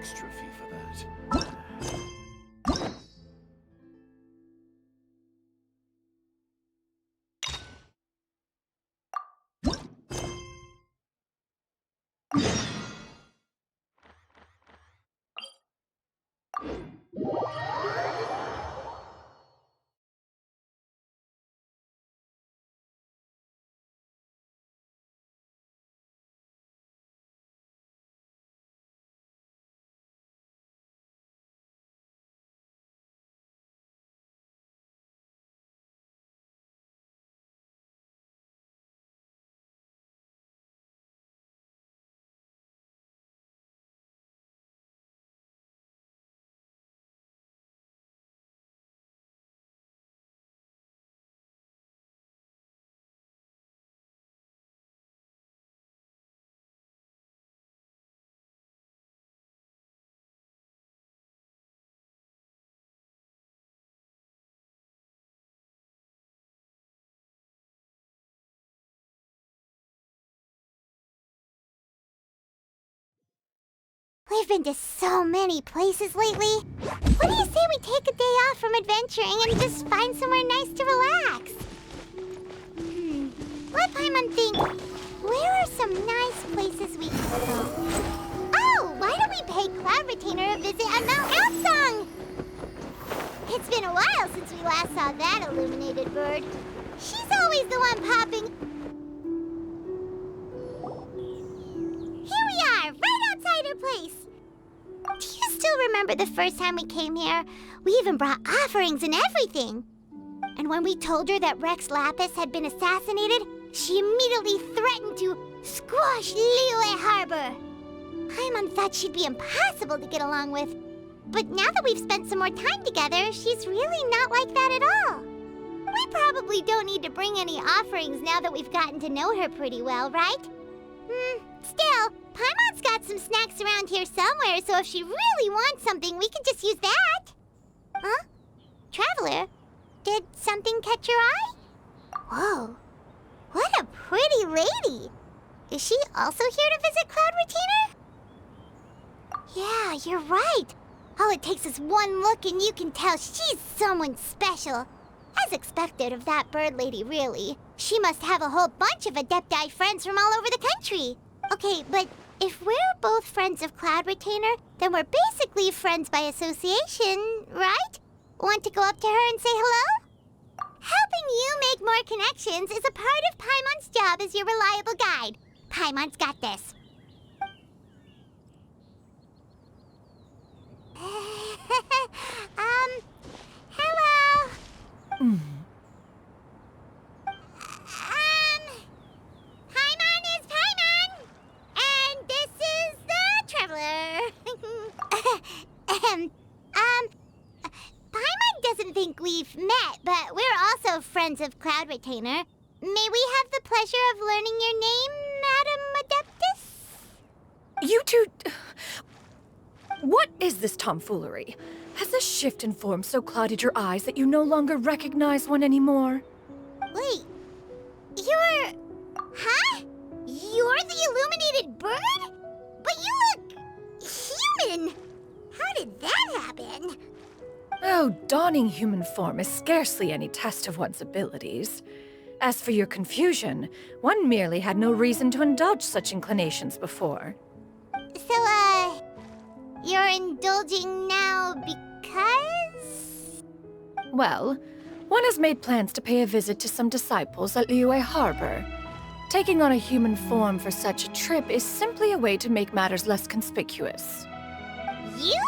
extra fee for that. We've been to so many places lately. What do you say we take a day off from adventuring and just find somewhere nice to relax? Let Paimon think. Where are some nice places we can go? Oh, why don't we pay Cloud Retainer a visit at Mount Alsong? It's been a while since we last saw that illuminated bird. She's always the one popping. Here we are, right outside her place. Do you still remember the first time we came here? We even brought offerings and everything. And when we told her that Rex Lapis had been assassinated, she immediately threatened to squash Liyue Harbor. Paimon thought she'd be impossible to get along with. But now that we've spent some more time together, she's really not like that at all. We probably don't need to bring any offerings now that we've gotten to know her pretty well, right? Still, Paimon's got some snacks around here somewhere, so if she really wants something, we can just use that. Huh? Traveler, did something catch your eye? Whoa, what a pretty lady. Is she also here to visit Cloud Retainer? Yeah, you're right. All it takes is one look and you can tell she's someone special. As expected of that bird lady, really. She must have a whole bunch of Adepti friends from all over the country. Okay, but if we're both friends of Cloud Retainer, then we're basically friends by association, right? Want to go up to her and say hello? Helping you make more connections is a part of Paimon's job as your reliable guide. Paimon's got this. Hello. Paimon is Paimon, and this is the Traveler. Paimon doesn't think we've met, but we're also friends of Cloud Retainer. May we have the pleasure of learning your name, Madam Adeptus? You two... What is this tomfoolery? Has this shift in form so clouded your eyes that you no longer recognize one anymore? Wait, you're... Huh? You're the illuminated bird? But you look... human! How did that happen? Oh, donning human form is scarcely any test of one's abilities. As for your confusion, one merely had no reason to indulge such inclinations before. So, you're indulging now because... Well, one has made plans to pay a visit to some disciples at Liyue Harbor. Taking on a human form for such a trip is simply a way to make matters less conspicuous. You?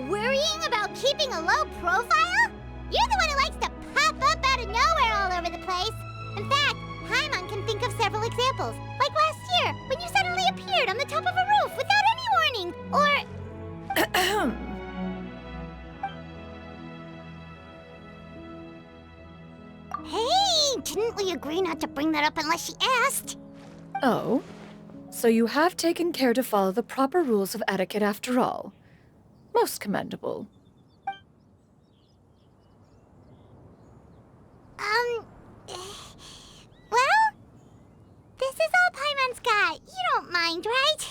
Worrying about keeping a low profile? You're the one who likes to pop up out of nowhere all over the place. In fact, Paimon can think of several examples. Like last year, when you suddenly appeared on the top of a roof without any warning. Or... Hey, didn't we agree not to bring that up unless she asked? Oh? So you have taken care to follow the proper rules of etiquette after all. Most commendable. Well, this is all Paimon's got. You don't mind, right?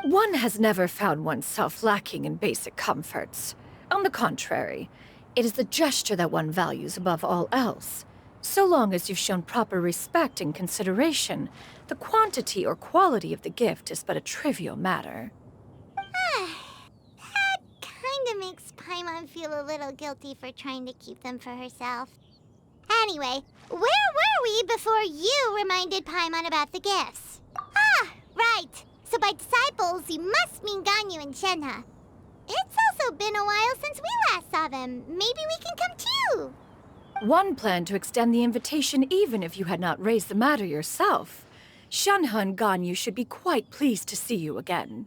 One has never found oneself lacking in basic comforts. On the contrary, it is the gesture that one values above all else. So long as you've shown proper respect and consideration, the quantity or quality of the gift is but a trivial matter. That kinda makes Paimon feel a little guilty for trying to keep them for herself. Anyway, where were we before you reminded Paimon about the gifts? Ah, right. So by disciples, you must mean Ganyu and Shenhe. It's also been a while since we last saw them. Maybe we can come too. One planned to extend the invitation even if you had not raised the matter yourself. Shenhe and Ganyu should be quite pleased to see you again.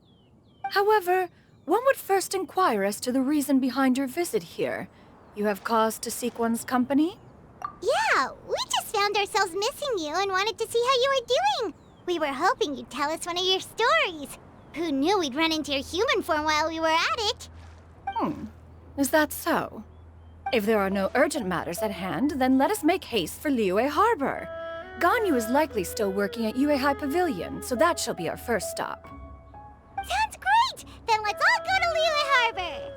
However, one would first inquire as to the reason behind your visit here. You have cause to seek one's company? Yeah, we just found ourselves missing you and wanted to see how you were doing. We were hoping you'd tell us one of your stories. Who knew we'd run into your human form while we were at it? Is that so? If there are no urgent matters at hand, then let us make haste for Liyue Harbor. Ganyu is likely still working at Yue High Pavilion, so that shall be our first stop. Sounds great! Then let's all go to Liyue Harbor!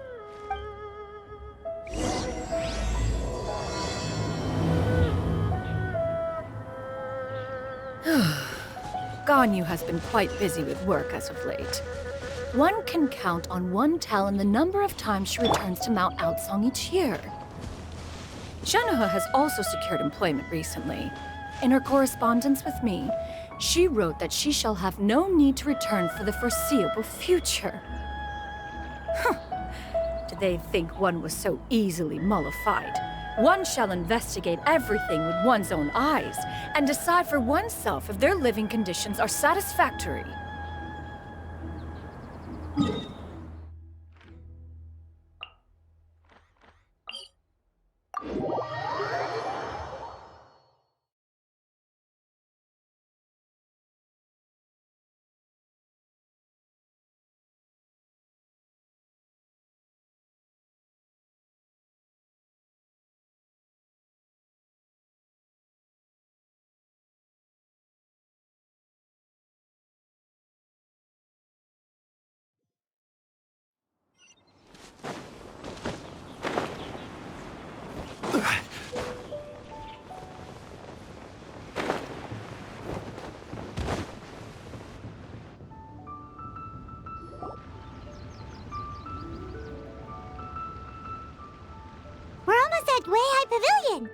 Ganyu has been quite busy with work as of late. One can count on one talon the number of times she returns to Mount Outsong each year. Shenhe has also secured employment recently. In her correspondence with me, she wrote that she shall have no need to return for the foreseeable future. Did they think one was so easily mollified? One shall investigate everything with one's own eyes and decide for oneself if their living conditions are satisfactory. We're almost at Wei High Pavilion.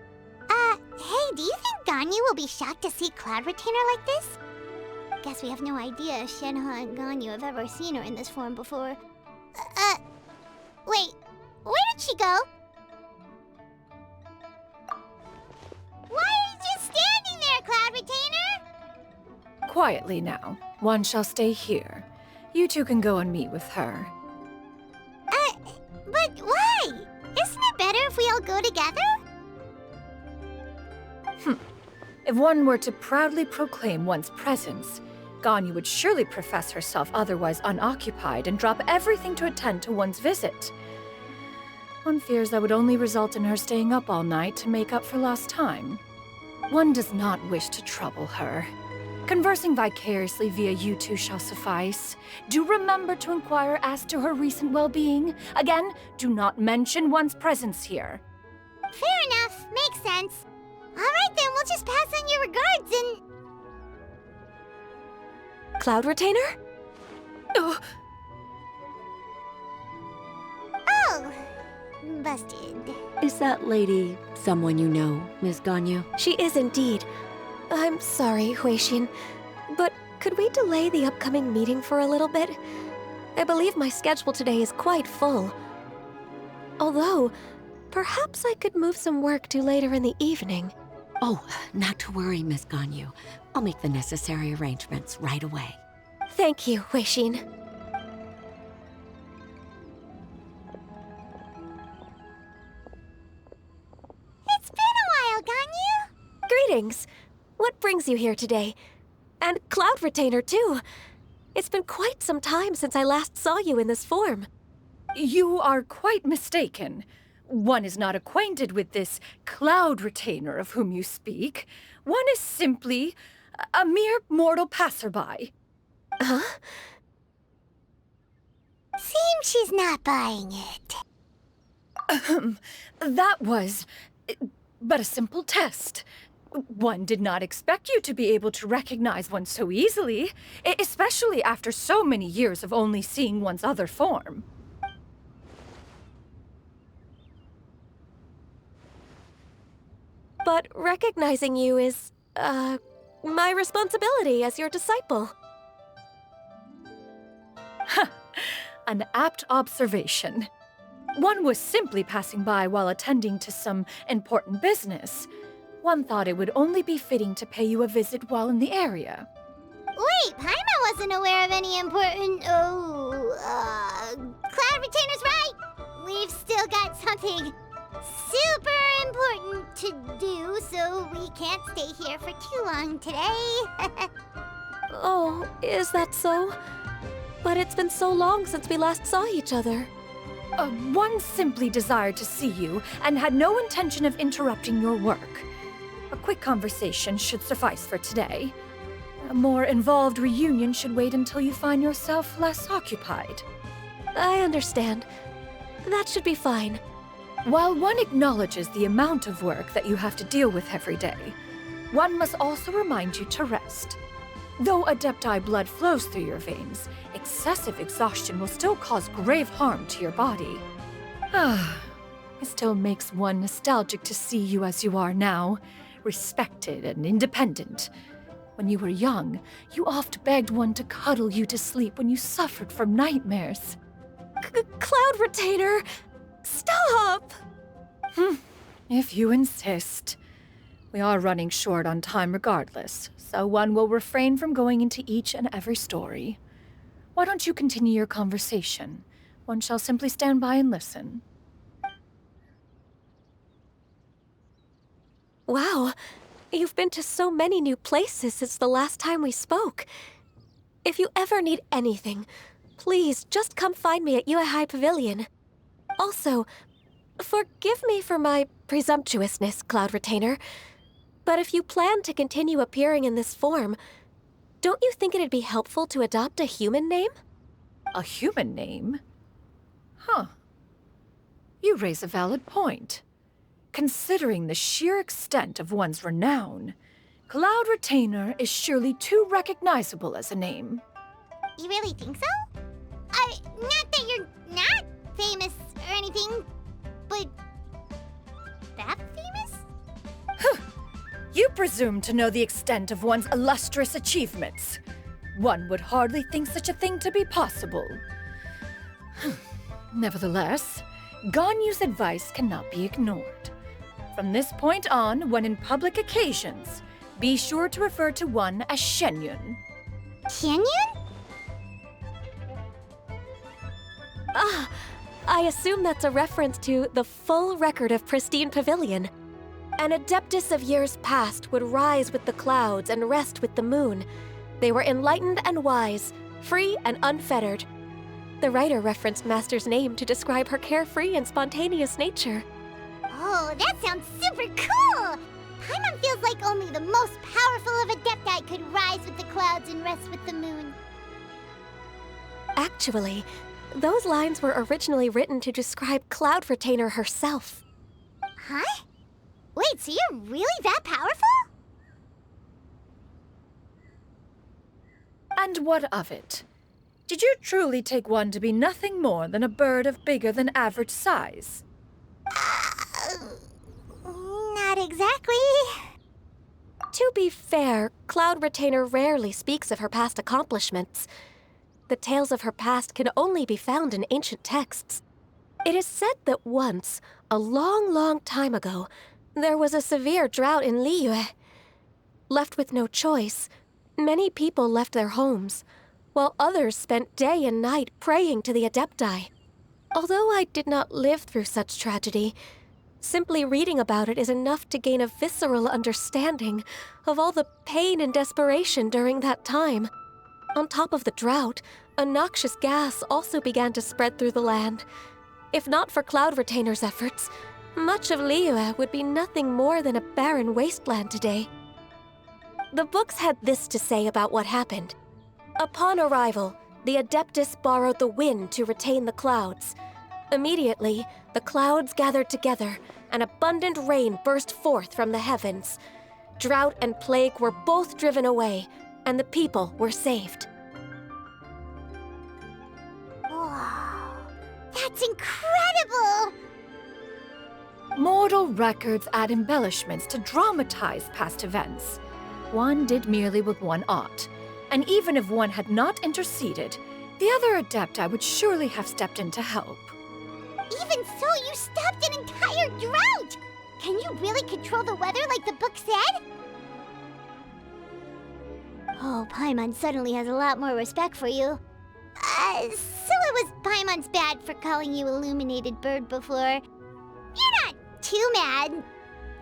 Hey, do you think Ganyu will be shocked to see Cloud Retainer like this? Guess we have no idea if Shenhe and Ganyu have ever seen her in this form before. Wait, where did she go? Why are you just standing there, Cloud Retainer? Quietly now. One shall stay here. You two can go and meet with her. But why? Isn't it better if we all go together? If one were to proudly proclaim one's presence, Ganyu would surely profess herself otherwise unoccupied and drop everything to attend to one's visit. One fears that would only result in her staying up all night to make up for lost time. One does not wish to trouble her. Conversing vicariously via you two shall suffice. Do remember to inquire as to her recent well-being. Again, do not mention one's presence here. Fair enough, makes sense. All right then, we'll just pass on your regards and... Cloud Retainer? Oh, Oh, busted. Is that lady someone you know, Miss Ganyu? She is indeed. I'm sorry, Huixin, but could we delay the upcoming meeting for a little bit? I believe my schedule today is quite full. Although, perhaps I could move some work to later in the evening. Oh, not to worry, Miss Ganyu. I'll make the necessary arrangements right away. Thank you, Huixin. It's been a while, Ganyu. Greetings. What brings you here today? And Cloud Retainer, too. It's been quite some time since I last saw you in this form. you are quite mistaken. One is not acquainted with this Cloud Retainer of whom you speak. One is simply a mere mortal passerby. Huh? she's not buying it. That was but a simple test. One did not expect you to be able to recognize one so easily, especially after so many years of only seeing one's other form. But recognizing you is, my responsibility as your disciple. An apt observation. One was simply passing by while attending to some important business. One thought it would only be fitting to pay you a visit while in the area. Wait, Paimon wasn't aware of any important... Cloud Retainer's right! We've still got something super important to do, so we can't stay here for too long today. Oh, is that so? But it's been so long since we last saw each other. One simply desired to see you and had no intention of interrupting your work. A quick conversation should suffice for today. A more involved reunion should wait until you find yourself less occupied. I understand. That should be fine. While one acknowledges the amount of work that you have to deal with every day, one must also remind you to rest. Though Adepti blood flows through your veins, excessive exhaustion will still cause grave harm to your body. It still makes one nostalgic to see you as you are now, respected and independent. When you were young, you oft begged one to cuddle you to sleep when you suffered from nightmares. Cloud Retainer! Stop! If you insist. We are running short on time regardless, so one will refrain from going into each and every story. Why don't you continue your conversation? One shall simply stand by and listen. Wow, you've been to so many new places since the last time we spoke. If you ever need anything, please just come find me at Uehai Pavilion. Also, forgive me for my presumptuousness, Cloud Retainer, but if you plan to continue appearing in this form, don't you think it'd be helpful to adopt a human name? A human name? Huh. You raise a valid point. Considering the sheer extent of one's renown, Cloud Retainer is surely too recognizable as a name. You really think so? Not that you're not famous or anything, but that famous? You presume to know the extent of one's illustrious achievements. One would hardly think such a thing to be possible. Nevertheless, Ganyu's advice cannot be ignored. From this point on, when in public occasions, be sure to refer to one as Xianyun. Xianyun? I assume that's a reference to the full record of Pristine Pavilion. An adeptus of years past would rise with the clouds and rest with the moon. They were enlightened and wise, free and unfettered. The writer referenced Master's name to describe her carefree and spontaneous nature. Oh, that sounds super cool! Paimon feels like only the most powerful of Adepti could rise with the clouds and rest with the moon. Actually, those lines were originally written to describe Cloud Retainer herself. Huh? Wait, so you're really that powerful? And what of it? Did you truly take one to be nothing more than a bird of bigger than average size? Not exactly. To be fair, Cloud Retainer rarely speaks of her past accomplishments. The tales of her past can only be found in ancient texts. It is said that once, a long, long time ago, there was a severe drought in Liyue. Left with no choice, many people left their homes, while others spent day and night praying to the Adepti. Although I did not live through such tragedy, simply reading about it is enough to gain a visceral understanding of all the pain and desperation during that time. On top of the drought, a noxious gas also began to spread through the land. If not for Cloud Retainer's efforts, much of Liyue would be nothing more than a barren wasteland today. The books had this to say about what happened. Upon arrival, the Adeptus borrowed the wind to retain the clouds. Immediately, the clouds gathered together, and abundant rain burst forth from the heavens. Drought and plague were both driven away, and the people were saved. Wow, that's incredible! Mortal records add embellishments to dramatize past events. One did merely with one ought, and even if one had not interceded, the other Adepti would surely have stepped in to help. Even so, you stopped an entire drought! Can you really control the weather like the book said? Oh, Paimon suddenly has a lot more respect for you. So it was Paimon's bad for calling you Illuminated Bird before. You're not too mad,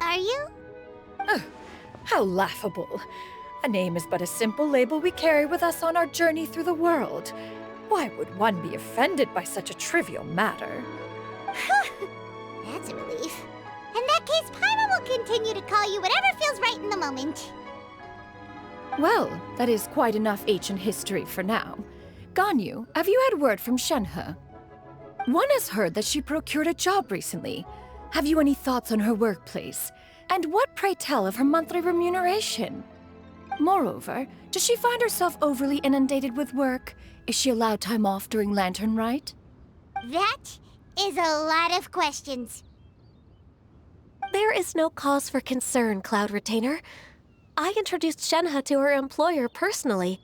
are you? How laughable. A name is but a simple label we carry with us on our journey through the world. Why would one be offended by such a trivial matter? That's a relief. In that case, Paimon will continue to call you whatever feels right in the moment. Well, that is quite enough ancient history for now. Ganyu, have you had word from Shenhe? One has heard that she procured a job recently. Have you any thoughts on her workplace? And what, pray tell, of her monthly remuneration? Moreover, does she find herself overly inundated with work? Is she allowed time off during Lantern Rite? That is a lot of questions. There is no cause for concern, Cloud Retainer. I introduced Shenhe to her employer personally.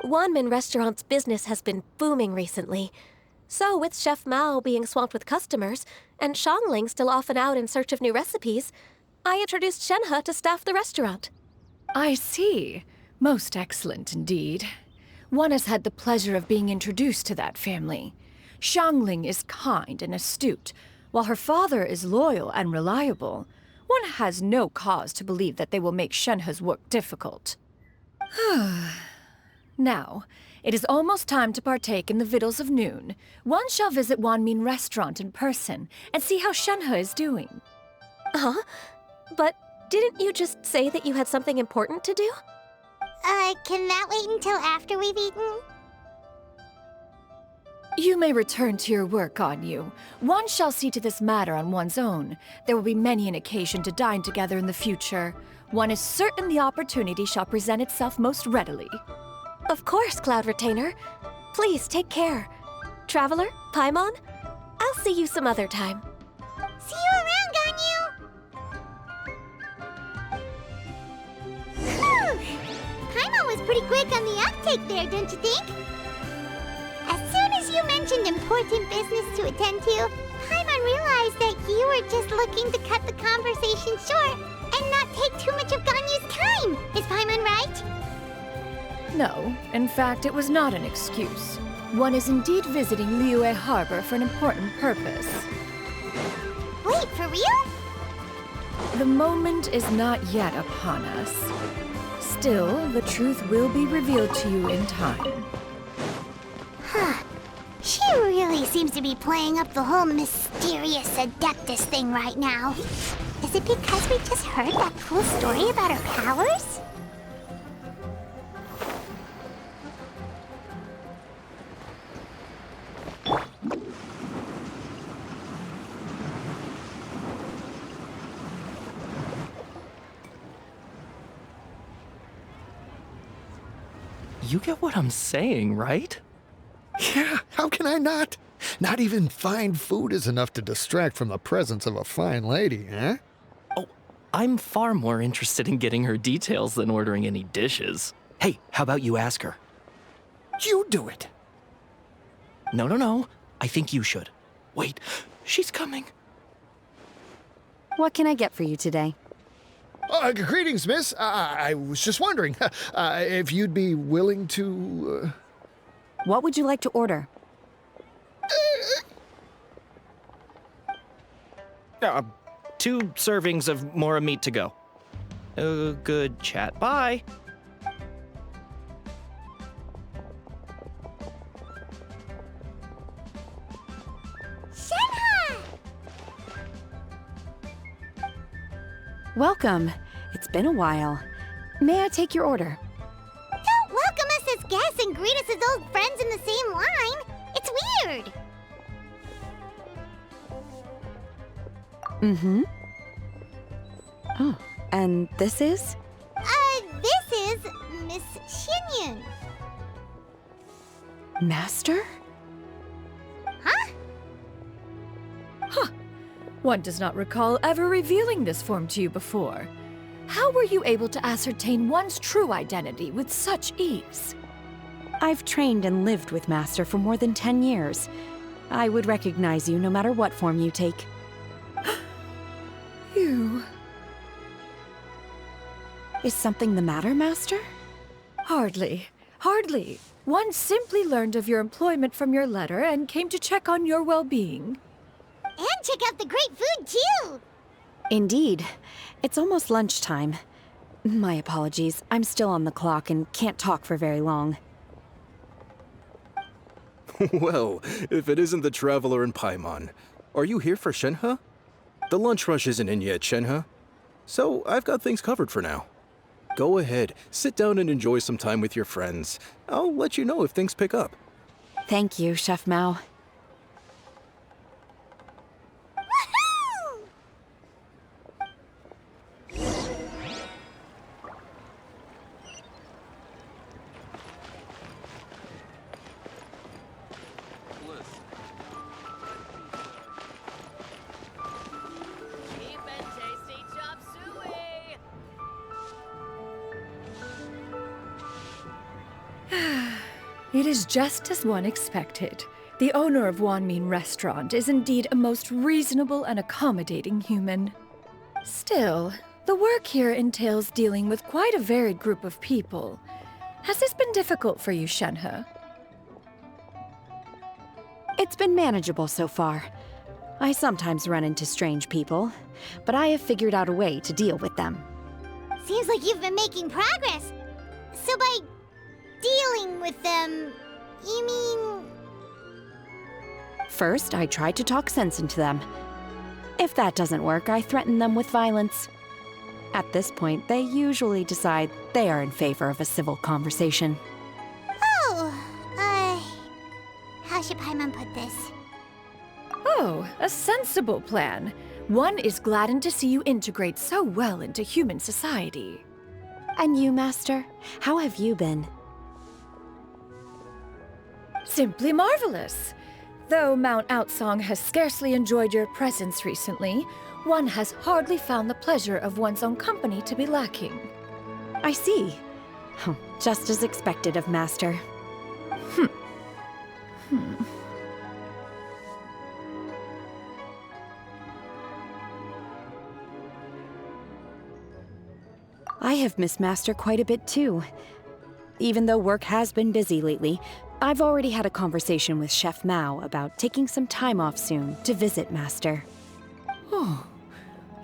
Wanmin Restaurant's business has been booming recently. So, with Chef Mao being swamped with customers, and Xiangling still off and out in search of new recipes, I introduced Shenhe to staff the restaurant. I see. Most excellent indeed. One has had the pleasure of being introduced to that family. Xiangling is kind and astute, while her father is loyal and reliable. One has no cause to believe that they will make Shenhe's work difficult. Now, it is almost time to partake in the victuals of noon. One shall visit Wanmin Restaurant in person and see how Shenhe is doing. Huh? But didn't you just say that you had something important to do? Can that wait until after we've eaten? You may return to your work, Ganyu. One shall see to this matter on one's own. There will be many an occasion to dine together in the future. One is certain the opportunity shall present itself most readily. Of course, Cloud Retainer. Please take care. Traveler, Paimon, I'll see you some other time. See you around, Ganyu! Paimon was pretty quick on the uptake there, don't you think? As soon as you mentioned important business to attend to, Paimon realized that you were just looking to cut the conversation short and not take too much of Ganyu's time. Is Paimon right? No, in fact, it was not an excuse. One is indeed visiting Liyue Harbor for an important purpose. Wait, for real? The moment is not yet upon us. Still, the truth will be revealed to you in time. Huh. She really seems to be playing up the whole mysterious Adeptus thing right now. Is it because we just heard that cool story about her powers? You get what I'm saying, right? Yeah, how can I not? Not even fine food is enough to distract from the presence of a fine lady, eh? Oh, I'm far more interested in getting her details than ordering any dishes. Hey, how about you ask her? You do it. No. I think you should. Wait, she's coming. What can I get for you today? Greetings, miss. I was just wondering if you'd be willing to... What would you like to order? 2 servings of Mora meat to go. Good chat. Bye. Shenhe! Welcome. It's been a while. May I take your order? Don't welcome us as guests and greet us as old friends in the same line. It's weird. Mm-hmm. Oh, and this is? This is Miss Xianyun. Master? Huh? Huh. One does not recall ever revealing this form to you before. How were you able to ascertain one's true identity with such ease? I've trained and lived with Master for more than 10 years. I would recognize you no matter what form you take. You... Is something the matter, Master? Hardly. Hardly. One simply learned of your employment from your letter and came to check on your well-being. And check out the great food, too! Indeed. It's almost lunchtime. My apologies. I'm still on the clock and can't talk for very long. Well, if it isn't the Traveler in Paimon, are you here for Shenhe? The lunch rush isn't in yet, Shenhe. So I've got things covered for now. Go ahead, sit down and enjoy some time with your friends. I'll let you know if things pick up. Thank you, Chef Mao. Woohoo! It is just as one expected. The owner of Wanmin Restaurant is indeed a most reasonable and accommodating human. Still, the work here entails dealing with quite a varied group of people. Has this been difficult for you, Shenhe? It's been manageable so far. I sometimes run into strange people, but I have figured out a way to deal with them. Seems like you've been making progress. So by dealing with them, you mean... First, I try to talk sense into them. If that doesn't work, I threaten them with violence. At this point, they usually decide they are in favor of a civil conversation. Oh, how should Paimon put this? Oh, a sensible plan. One is gladdened to see you integrate so well into human society. And you, Master? How have you been? Simply marvelous. Though Mount Outsong has scarcely enjoyed your presence recently, one has hardly found the pleasure of one's own company to be lacking. I see. Just as expected of Master. I have missed Master quite a bit too. Even though work has been busy lately, I've already had a conversation with Chef Mao about taking some time off soon to visit Master. Oh,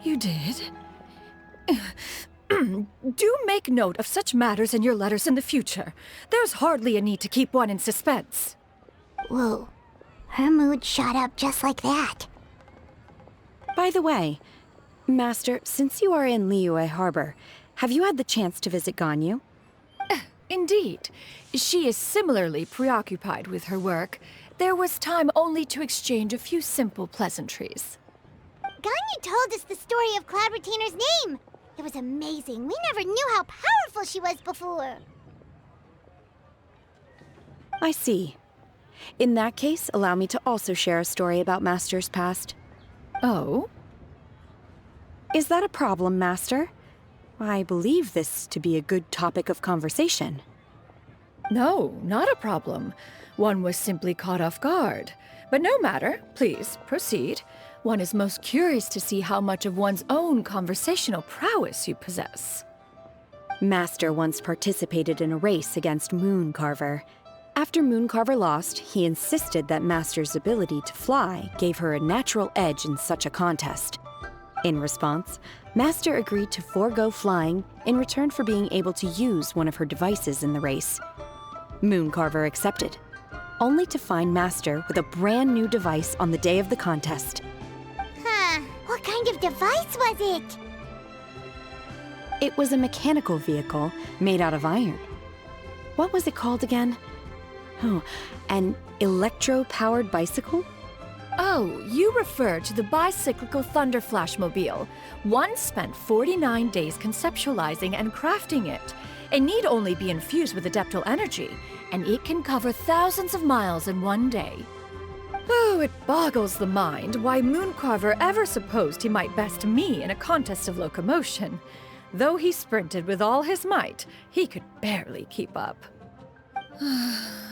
you did? Do make note of such matters in your letters in the future. There's hardly a need to keep one in suspense. Whoa, her mood shot up just like that. By the way, Master, since you are in Liyue Harbor, have you had the chance to visit Ganyu? Indeed. She is similarly preoccupied with her work. There was time only to exchange a few simple pleasantries. Ganyu told us the story of Cloud Retainer's name. It was amazing. We never knew how powerful she was before. I see. In that case, allow me to also share a story about Master's past. Oh? Is that a problem, Master? I believe this to be a good topic of conversation. No, not a problem. One was simply caught off guard. But no matter. Please, proceed. One is most curious to see how much of one's own conversational prowess you possess. Master once participated in a race against Mooncarver. After Mooncarver lost, he insisted that Master's ability to fly gave her a natural edge in such a contest. In response, Master agreed to forego flying in return for being able to use one of her devices in the race. Mooncarver accepted, only to find Master with a brand new device on the day of the contest. Huh, what kind of device was it? It was a mechanical vehicle made out of iron. What was it called again? Oh, an electro-powered bicycle? Oh, you refer to the bicyclical Thunder Flashmobile. One spent 49 days conceptualizing and crafting it. It need only be infused with adeptal energy, and it can cover thousands of miles in one day. Oh, it boggles the mind why Mooncarver ever supposed he might best me in a contest of locomotion. Though he sprinted with all his might, he could barely keep up.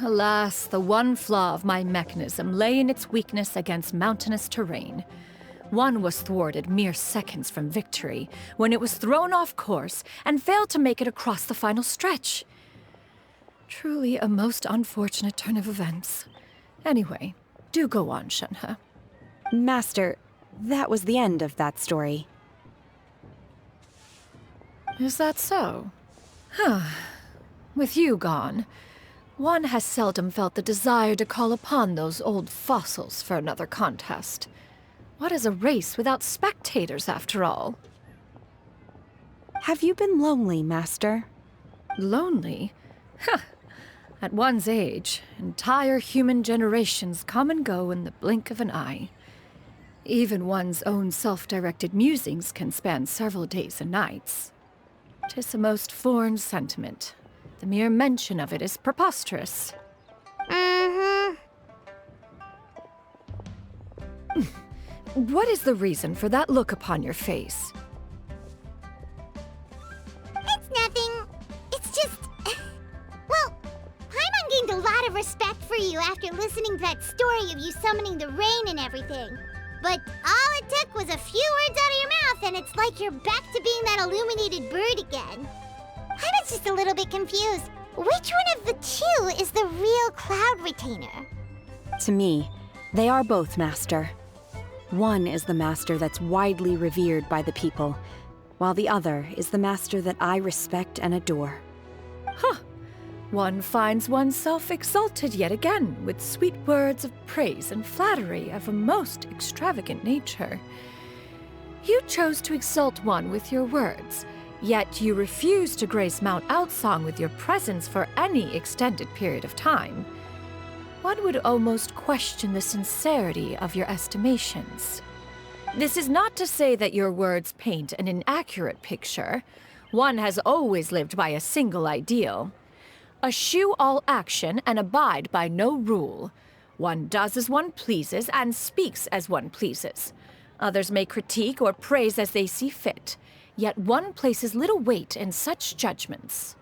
Alas, the one flaw of my mechanism lay in its weakness against mountainous terrain. One was thwarted mere seconds from victory, when it was thrown off course and failed to make it across the final stretch. Truly a most unfortunate turn of events. Anyway, do go on, Shenhe. Master, that was the end of that story. Is that so? Huh. With you gone, one has seldom felt the desire to call upon those old fossils for another contest. What is a race without spectators, after all? Have you been lonely, Master? Lonely? Huh. At one's age, entire human generations come and go in the blink of an eye. Even one's own self-directed musings can span several days and nights. 'Tis a most foreign sentiment. The mere mention of it is preposterous. What is the reason for that look upon your face? It's nothing. It's just... Well, Paimon gained a lot of respect for you after listening to that story of you summoning the rain and everything. But all it took was a few words out of your mouth and it's like you're back to being that illuminated bird again. Paimon's just a little bit confused. Which one of the two is the real Cloud Retainer? To me, they are both, Master. One is the master that's widely revered by the people, while the other is the master that I respect and adore. Huh. One finds oneself exalted yet again with sweet words of praise and flattery of a most extravagant nature. You chose to exalt one with your words, yet you refuse to grace Mount Outsong with your presence for any extended period of time. One would almost question the sincerity of your estimations. This is not to say that your words paint an inaccurate picture. One has always lived by a single ideal. Eschew all action and abide by no rule. One does as one pleases and speaks as one pleases. Others may critique or praise as they see fit, yet one places little weight in such judgments.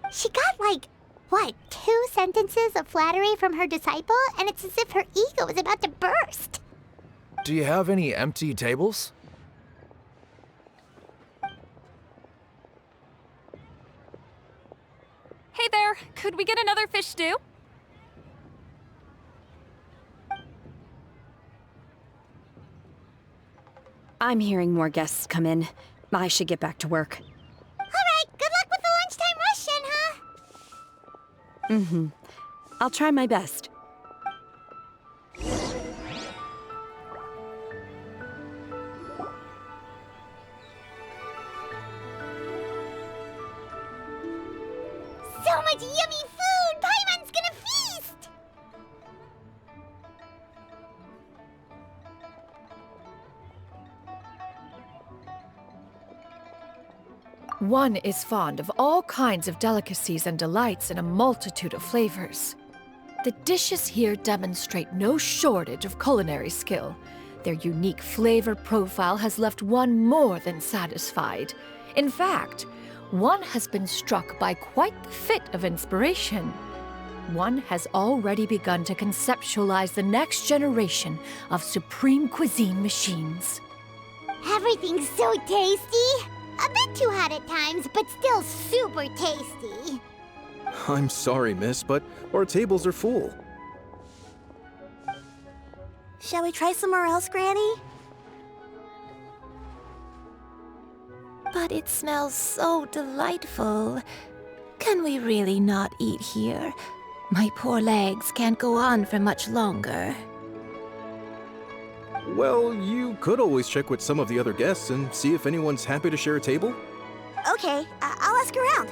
She got like, what, 2 sentences of flattery from her disciple, and it's as if her ego is about to burst. Do you have any empty tables? Hey there, could we get another fish stew? I'm hearing more guests come in. I should get back to work. All right, good luck with the lunchtime rush, Shenhe. I'll try my best. So much yummy food! Paimon's gonna feast! One is fond of all kinds of delicacies and delights in a multitude of flavors. The dishes here demonstrate no shortage of culinary skill. Their unique flavor profile has left one more than satisfied. In fact, one has been struck by quite the fit of inspiration. One has already begun to conceptualize the next generation of supreme cuisine machines. Everything's so tasty! A bit too hot at times, but still super tasty. I'm sorry, miss, but our tables are full. Shall we try somewhere else, Granny? But it smells so delightful. Can we really not eat here? My poor legs can't go on for much longer. Well, you could always check with some of the other guests and see if anyone's happy to share a table. Okay, I'll ask around.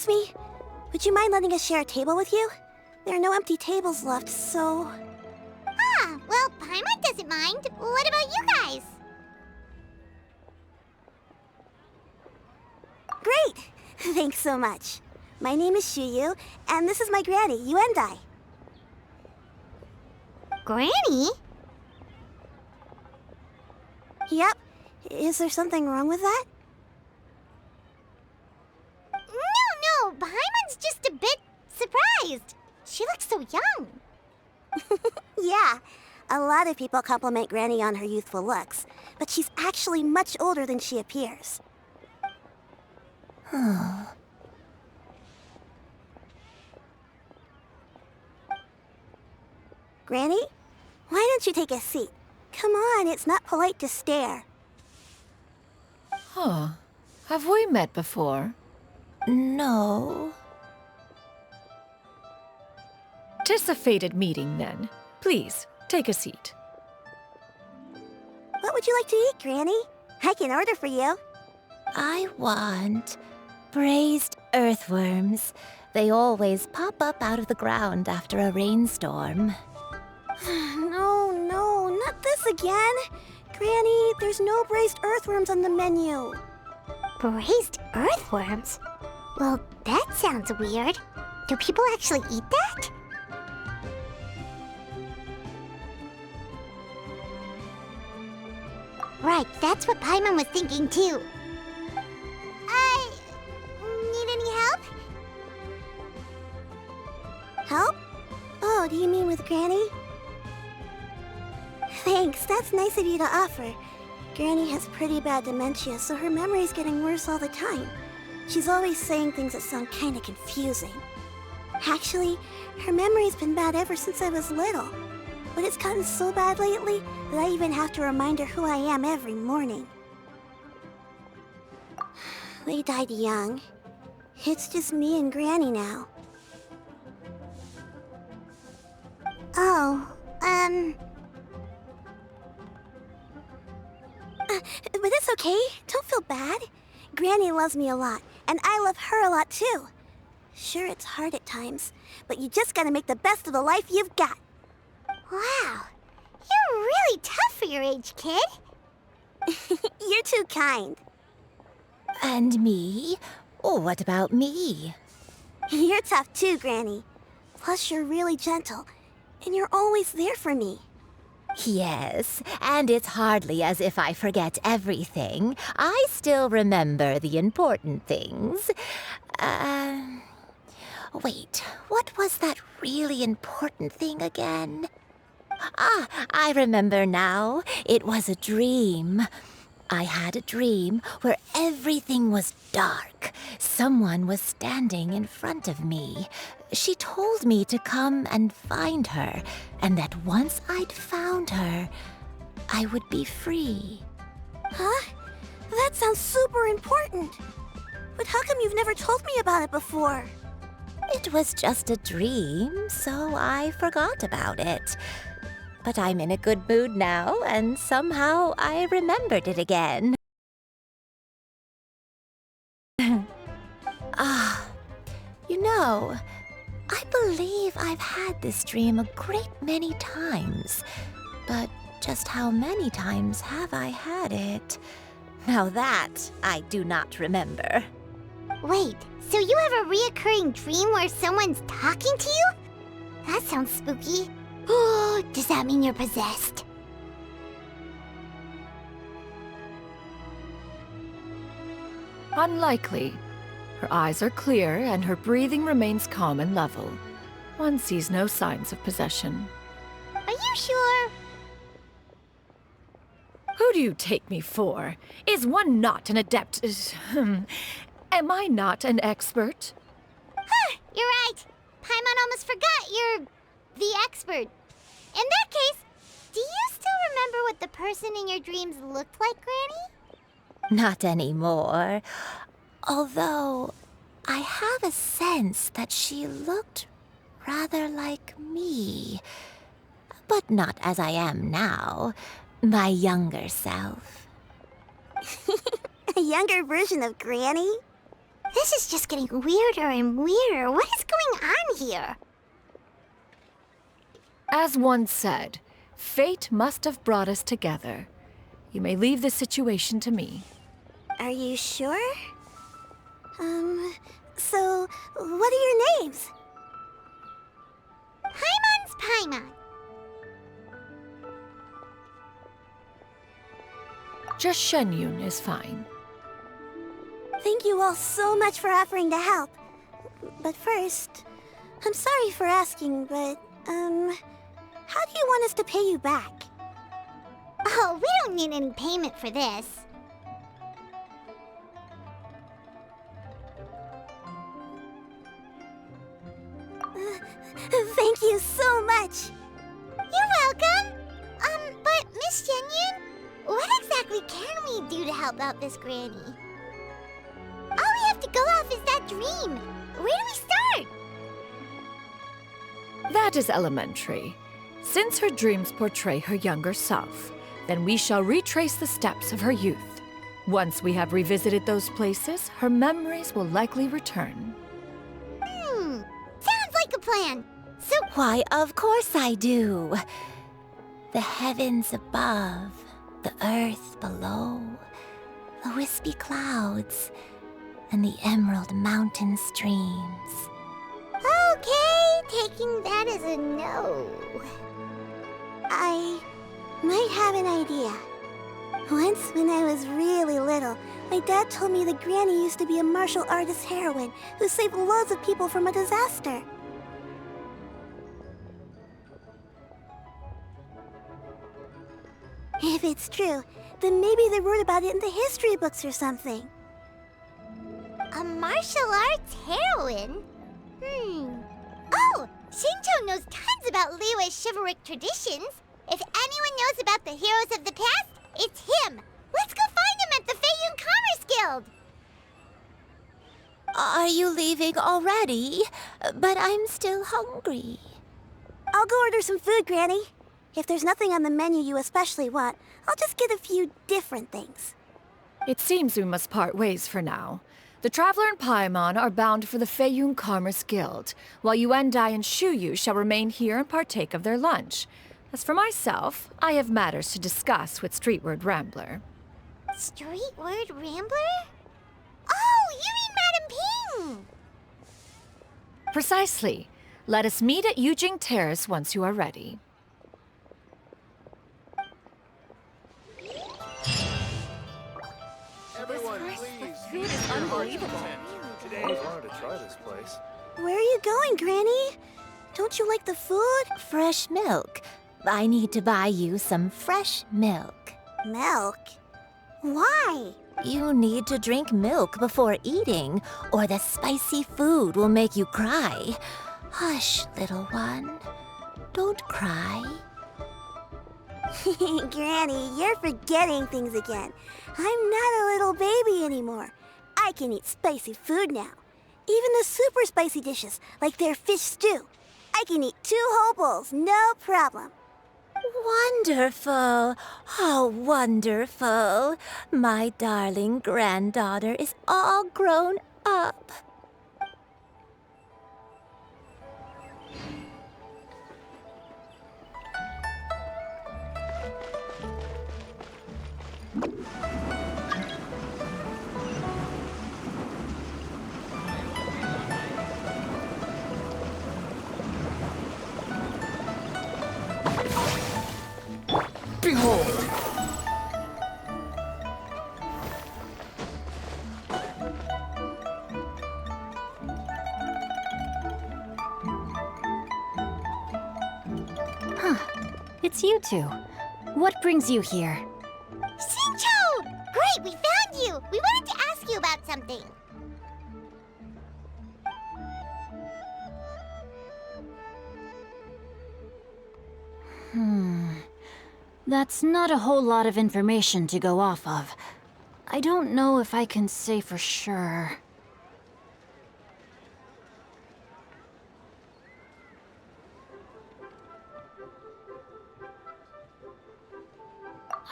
Excuse me. Would you mind letting us share a table with you? There are no empty tables left, so... Ah, well, Paimon doesn't mind. What about you guys? Great! Thanks so much. My name is Xianyun, and this is my granny, Yuendai. Granny? Yep. Is there something wrong with that? No, Paimon's just a bit surprised. She looks so young. Yeah. A lot of people compliment Granny on her youthful looks, but she's actually much older than she appears. Granny? Why don't you take a seat? Come on, it's not polite to stare. Huh. Have we met before? No. 'Tis a fated meeting, then. Please, take a seat. What would you like to eat, Granny? I can order for you. I want braised earthworms. They always pop up out of the ground after a rainstorm. No, not this again. Granny, there's no braised earthworms on the menu. Braised earthworms? Well, that sounds weird. Do people actually eat that? Right, that's what Paimon was thinking too. Need any help? Help? Oh, do you mean with Granny? Thanks, that's nice of you to offer. Granny has pretty bad dementia, so her memory's getting worse all the time. She's always saying things that sound kinda confusing. Actually, her memory's been bad ever since I was little. But it's gotten so bad lately that I even have to remind her who I am every morning. They died young. It's just me and Granny now. Oh, But it's okay. Don't feel bad. Granny loves me a lot, and I love her a lot too. Sure, it's hard at times, but you just gotta make the best of the life you've got. wow. You're really tough for your age, kid. You're too kind. And me? Oh, what about me? You're tough too, Granny. Plus, you're really gentle, and you're always there for me. Yes, and it's hardly as if I forget everything. I still remember the important things. Wait, what was that really important thing again? Ah, I remember now. It was a dream. I had a dream where everything was dark. Someone was standing in front of me. She told me to come and find her, and that once I'd found her, I would be free. Huh? That sounds super important. But how come you've never told me about it before? It was just a dream, so I forgot about it. But I'm in a good mood now, and somehow I remembered it again. You know, I believe I've had this dream a great many times. But just how many times have I had it? Now that I do not remember. Wait, so you have a reoccurring dream where someone's talking to you? That sounds spooky. Oh, does that mean you're possessed? Unlikely. Her eyes are clear and her breathing remains calm and level. One sees no signs of possession. Are you sure? Who do you take me for? Is one not an adept? Am I not an expert? Huh, you're right. Paimon almost forgot you're the expert. In that case, do you still remember what the person in your dreams looked like, Granny? Not anymore. Although, I have a sense that she looked rather like me. But not as I am now. My younger self. A younger version of Granny? This is just getting weirder and weirder. What is going on here? As one said, fate must have brought us together. You may leave the situation to me. Are you sure? So, what are your names? Paimon's Paimon. Just Xianyun is fine. Thank you all so much for offering to help. But first, I'm sorry for asking, but, how do you want us to pay you back? Oh, we don't need any payment for this. Thank you so much! You're welcome! But Miss Xianyun, what exactly can we do to help out this granny? All we have to go off is that dream. Where do we start? That is elementary. Since her dreams portray her younger self, then we shall retrace the steps of her youth. Once we have revisited those places, her memories will likely return. Sounds like a plan. So, Why, of course I do. The heavens above, the earth below, the wispy clouds, and the emerald mountain streams. okay, taking that as a no. I might have an idea. Once, when I was really little, my dad told me the granny used to be a martial artist heroine who saved loads of people from a disaster. If it's true, then maybe they wrote about it in the history books or something. A martial arts heroine? Oh, Shinto knows tons about Liyue's chivalric traditions. If anyone knows about the heroes of the past, it's him. Let's go find him at the Xianyun Commerce Guild. Are you leaving already? But I'm still hungry. I'll go order some food, Granny. If there's nothing on the menu you especially want, I'll just get a few different things. It seems we must part ways for now. The Traveler and Paimon are bound for the Xianyun Commerce Guild, while Yuendai and Shuyu shall remain here and partake of their lunch. As for myself, I have matters to discuss with Streetward Rambler. Streetward Rambler? Oh, you mean Madam Ping! Precisely. Let us meet at Yujing Terrace once you are ready. Everyone, please. Food is unbelievable. Today I wanted to try this place. Where are you going, Granny? Don't you like the food? Fresh milk. I need to buy you some fresh milk. Milk? Why? You need to drink milk before eating, or the spicy food will make you cry. Hush, little one. Don't cry. Granny, you're forgetting things again. I'm not a little baby anymore. I can eat spicy food now. Even the super spicy dishes, like their fish stew. I can eat 2 whole bowls, no problem. Wonderful. Oh, wonderful. My darling granddaughter is all grown up. Behold! It's you two. What brings you here? Shincho! Great, we found you! We wanted to ask you about something. That's not a whole lot of information to go off of. I don't know if I can say for sure.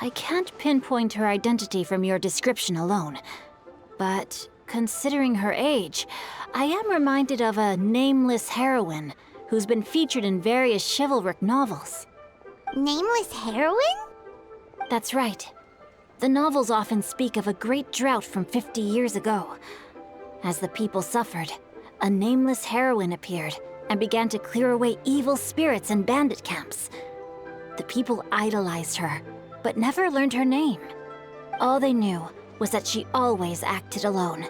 I can't pinpoint her identity from your description alone. But considering her age, I am reminded of a nameless heroine who's been featured in various chivalric novels. Nameless heroine? That's right. The novels often speak of a great drought from 50 years ago. As the people suffered, a nameless heroine appeared and began to clear away evil spirits and bandit camps. The people idolized her, but never learned her name. All they knew was that she always acted alone.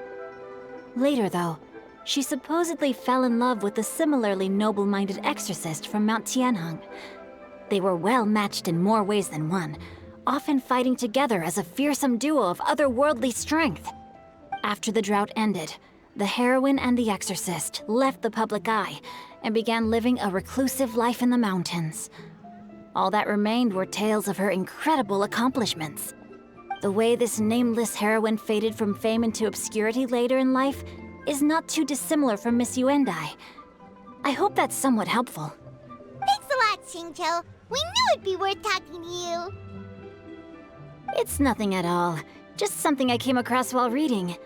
Later, though, she supposedly fell in love with a similarly noble-minded exorcist from Mount Tianheng. They were well matched in more ways than one, often fighting together as a fearsome duo of otherworldly strength. After the drought ended, the heroine and the exorcist left the public eye and began living a reclusive life in the mountains. All that remained were tales of her incredible accomplishments. The way this nameless heroine faded from fame into obscurity later in life is not too dissimilar from Miss Yuendai. I hope that's somewhat helpful. Thanks a lot, Xingqiu. We knew it'd be worth talking to you. It's nothing at all. Just something I came across while reading.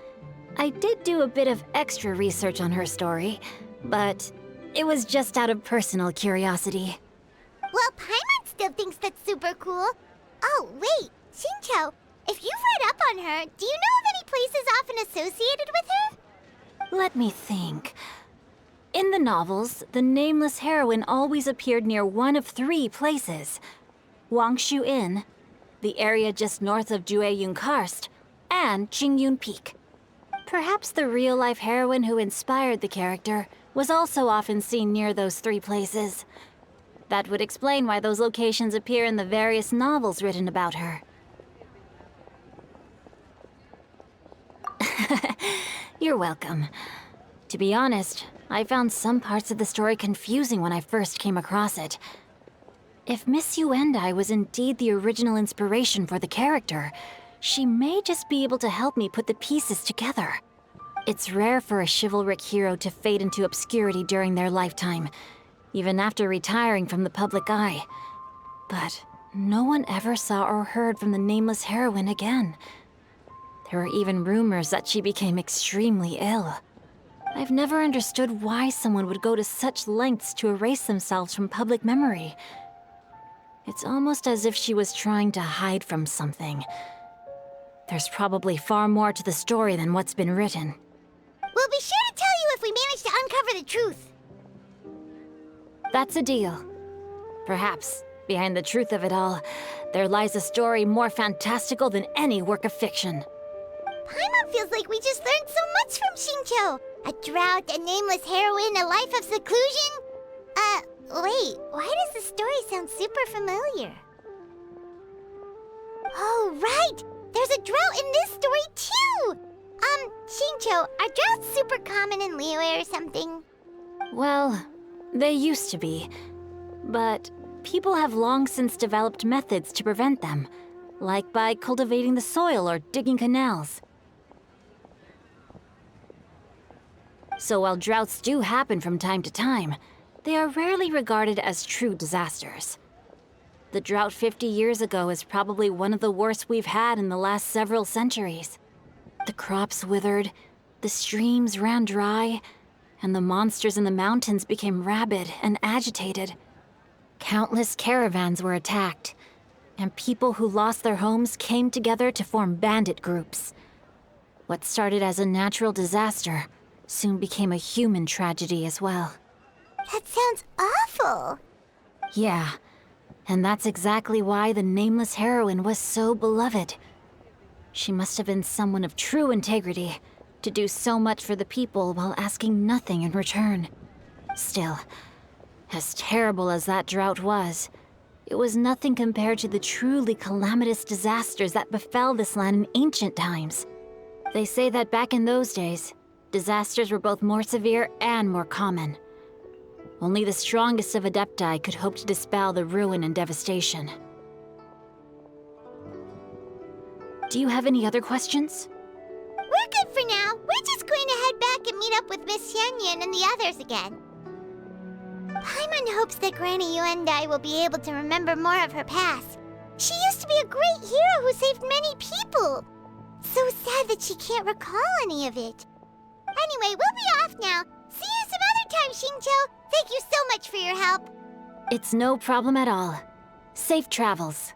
I did do a bit of extra research on her story, but it was just out of personal curiosity. Well, Paimon still thinks that's super cool. Oh, wait, Xingqiu, if you've read up on her, do you know of any places often associated with her? Let me think. In the novels, the nameless heroine always appeared near one of 3 places: Wangshu Inn, the area just north of Jueyun Karst, and Qingyun Peak. Perhaps the real-life heroine who inspired the character was also often seen near those 3 places. That would explain why those locations appear in the various novels written about her. You're welcome. To be honest, I found some parts of the story confusing when I first came across it. If Miss Yuendai was indeed the original inspiration for the character, she may just be able to help me put the pieces together. It's rare for a chivalric hero to fade into obscurity during their lifetime, even after retiring from the public eye. But no one ever saw or heard from the nameless heroine again. There were even rumors that she became extremely ill. I've never understood why someone would go to such lengths to erase themselves from public memory. It's almost as if she was trying to hide from something. There's probably far more to the story than what's been written. We'll be sure to tell you if we manage to uncover the truth. That's a deal. Perhaps, behind the truth of it all, there lies a story more fantastical than any work of fiction. Paimon feels like we just learned so much from Xingqiu. A drought, a nameless heroine, a life of seclusion. Wait, why does the story sound super familiar? Oh, right! There's a drought in this story, too! Xingqiu, are droughts super common in Liyue or something? Well, they used to be. But people have long since developed methods to prevent them, like by cultivating the soil or digging canals. So while droughts do happen from time to time, they are rarely regarded as true disasters. The drought 50 years ago is probably one of the worst we've had in the last several centuries. The crops withered, the streams ran dry, and the monsters in the mountains became rabid and agitated. Countless caravans were attacked, and people who lost their homes came together to form bandit groups. What started as a natural disaster soon became a human tragedy as well. That sounds awful. Yeah, and that's exactly why the nameless heroine was so beloved. She must have been someone of true integrity, to do so much for the people while asking nothing in return. Still, as terrible as that drought was, it was nothing compared to the truly calamitous disasters that befell this land in ancient times. They say that back in those days, disasters were both more severe and more common. Only the strongest of Adepti could hope to dispel the ruin and devastation. Do you have any other questions? We're good for now. We're just going to head back and meet up with Miss Xianyun and the others again. Paimon hopes that Granny Yuendai will be able to remember more of her past. She used to be a great hero who saved many people. So sad said that she can't recall any of it. Anyway, we'll be off now. See you some other time, Xingqiu. Thank you so much for your help. It's no problem at all. Safe travels.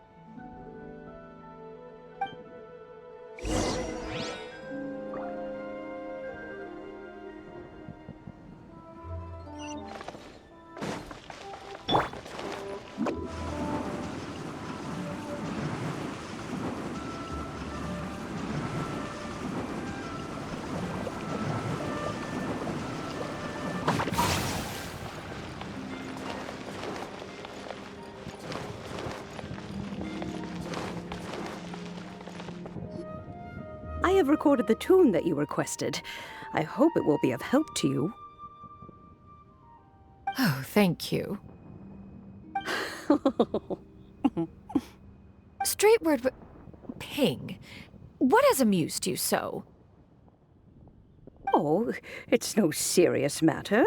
I have recorded the tune that you requested. I hope it will be of help to you. Oh, thank you. Straightward, Ping, what has amused you so? Oh, it's no serious matter.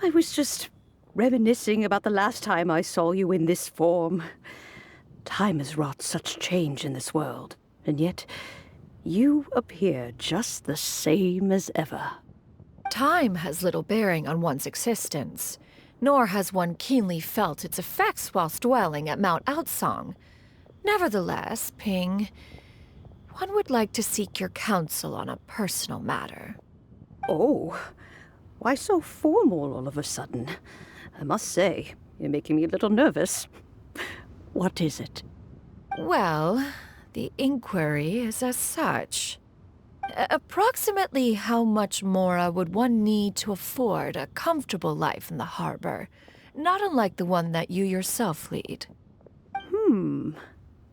I was just reminiscing about the last time I saw you in this form. Time has wrought such change in this world, and yet you appear just the same as ever. Time has little bearing on one's existence, nor has one keenly felt its effects whilst dwelling at Mount Outsong. Nevertheless, Ping, one would like to seek your counsel on a personal matter. Oh, why so formal all of a sudden? I must say, you're making me a little nervous. What is it? Well, the inquiry is as such. Approximately how much more would one need to afford a comfortable life in the harbor, not unlike the one that you yourself lead?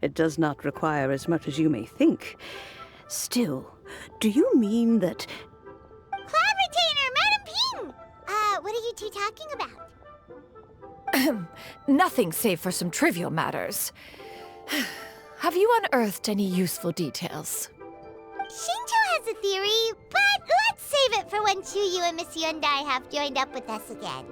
It does not require as much as you may think. Still, do you mean that... Cloud Retainer, Madam Ping! What are you two talking about? Nothing save for some trivial matters. Have you unearthed any useful details? Xingqiu has a theory, but let's save it for when Chuyu and Miss Yundai have joined up with us again.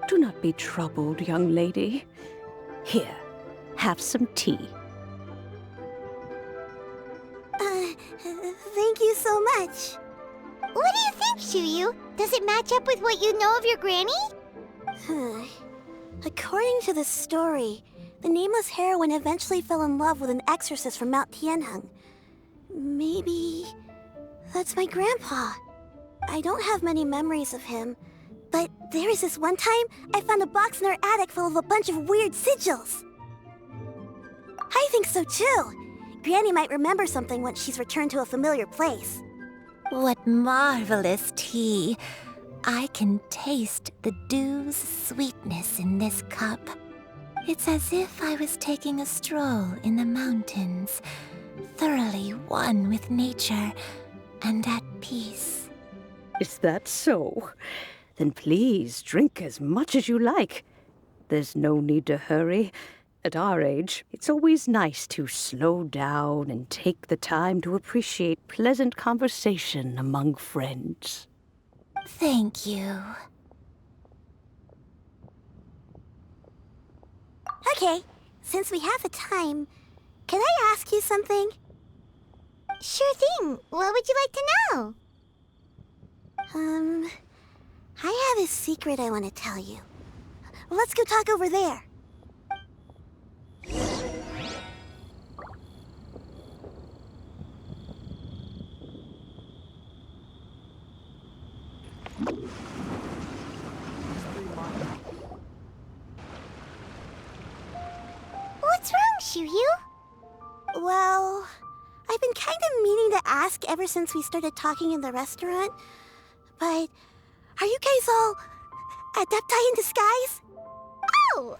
Do not be troubled, young lady. Here, have some tea. Thank you so much. What do you think, Chuyu? Does it match up with what you know of your granny? According to the story, the nameless heroine eventually fell in love with an exorcist from Mount Tianheng. Maybe that's my grandpa. I don't have many memories of him, but there was this one time I found a box in our attic full of a bunch of weird sigils. I think so too. Granny might remember something once she's returned to a familiar place. What marvelous tea. I can taste the dew's sweetness in this cup. It's as if I was taking a stroll in the mountains, thoroughly one with nature and at peace. Is that so? Then please drink as much as you like. There's no need to hurry. At our age, it's always nice to slow down and take the time to appreciate pleasant conversation among friends. Thank you. Okay, since we have the time, can I ask you something? Sure thing. What would you like to know? I have a secret I want to tell you. Let's go talk over there. What's wrong, Chuyu? Well, I've been kind of meaning to ask ever since we started talking in the restaurant, but are you guys all adepti in disguise? Oh!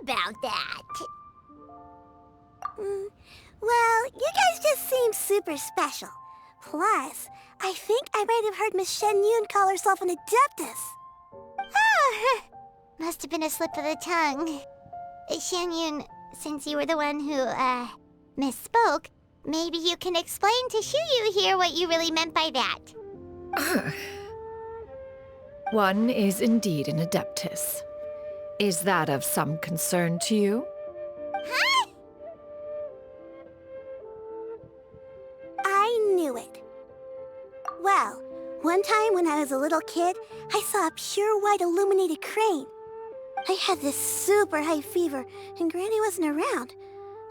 About that. Well, you guys just seem super special. Plus, I think I might have heard Miss Xianyun call herself an adeptus. Oh, must have been a slip of the tongue. Xianyun, since you were the one who, misspoke, maybe you can explain to Chuyu here what you really meant by that. One is indeed an Adeptus. Is that of some concern to you? Huh? I knew it. Well, one time when I was a little kid, I saw a pure white illuminated crane. I had this super high fever, and Granny wasn't around.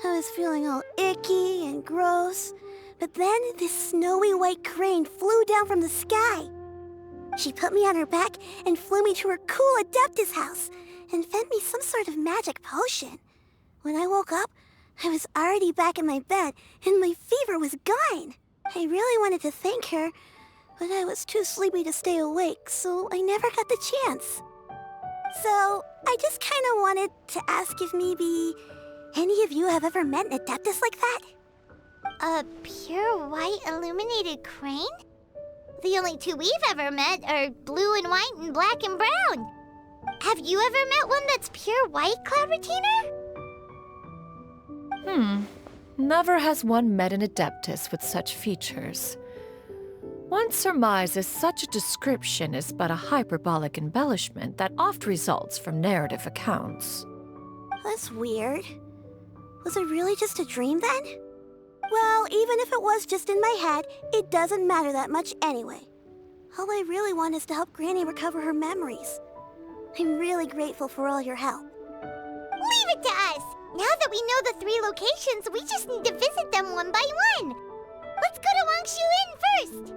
I was feeling all icky and gross. But then this snowy white crane flew down from the sky. She put me on her back and flew me to her cool Adeptus house and fed me some sort of magic potion. When I woke up, I was already back in my bed and my fever was gone. I really wanted to thank her, but I was too sleepy to stay awake, so I never got the chance. So, I just kind of wanted to ask if maybe any of you have ever met an Adeptus like that? A pure white illuminated crane? The only two we've ever met are blue and white and black and brown. Have you ever met one that's pure white, Cloud Retainer? Never has one met an Adeptus with such features. One surmises such a description is but a hyperbolic embellishment that oft results from narrative accounts. That's weird. Was it really just a dream then? Well, even if it was just in my head, it doesn't matter that much anyway. All I really want is to help Granny recover her memories. I'm really grateful for all your help. Leave it to us! Now that we know the 3 locations, we just need to visit them one by one. Let's go to Wangshu Inn first.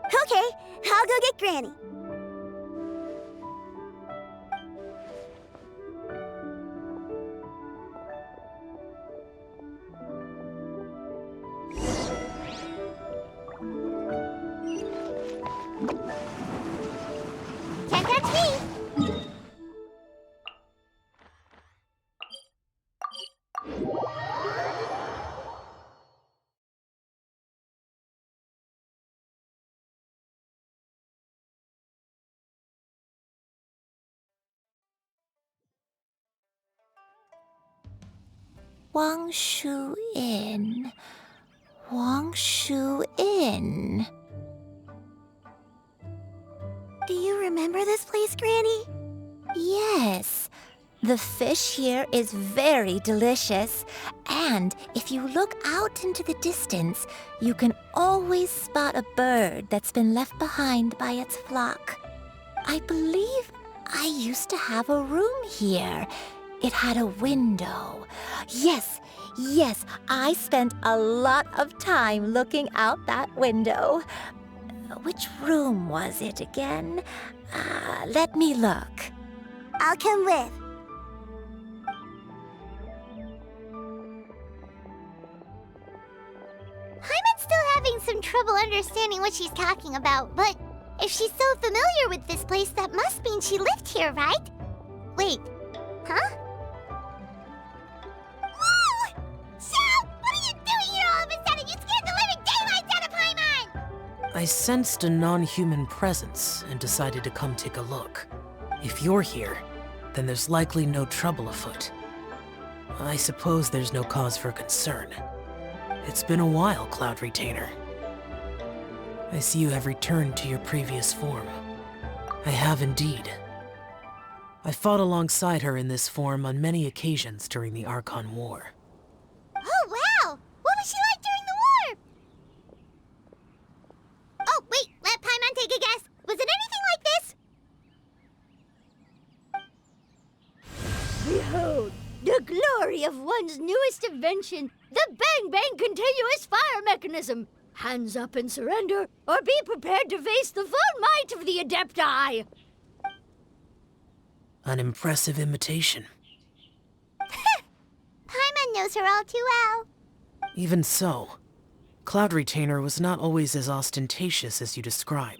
Okay, I'll go get Granny. Can't touch me! Wangshu Inn. Wangshu Inn. Do you remember this place, Granny? Yes. The fish here is very delicious, and if you look out into the distance, you can always spot a bird that's been left behind by its flock. I believe I used to have a room here. It had a window. Yes, I spent a lot of time looking out that window. Which room was it again? Let me look. I'll come with. Paimon's still having some trouble understanding what she's talking about, but if she's so familiar with this place, that must mean she lived here, right? Wait, huh? Whoa! Shell! What are you doing here all of a sudden? You scared the living daylights out of Paimon! I sensed a non-human presence and decided to come take a look. If you're here, then there's likely no trouble afoot. I suppose there's no cause for concern. It's been a while, Cloud Retainer. I see you have returned to your previous form. I have indeed. I fought alongside her in this form on many occasions during the Archon War. Oh, wow! What was she like during the war? Oh, wait, let Paimon take a guess. Was it anything like this? Behold, the glory of one's newest invention, the Bang Bang Continuous Fire Mechanism. Hands up and surrender, or be prepared to face the full might of the Adepti. An impressive imitation. Paimon knows her all too well. Even so, Cloud Retainer was not always as ostentatious as you describe.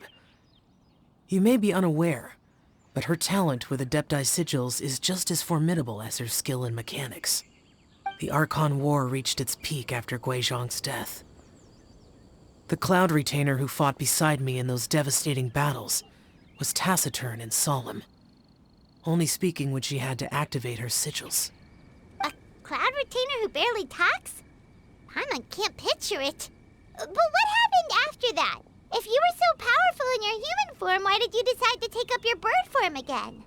You may be unaware, but her talent with Adepti sigils is just as formidable as her skill in mechanics. The Archon War reached its peak after Guizhong's death. The Cloud Retainer who fought beside me in those devastating battles was taciturn and solemn, only speaking when she had to activate her sigils. A Cloud Retainer who barely talks? Paimon can't picture it. But what happened after that? If you were so powerful in your human form, why did you decide to take up your bird form again?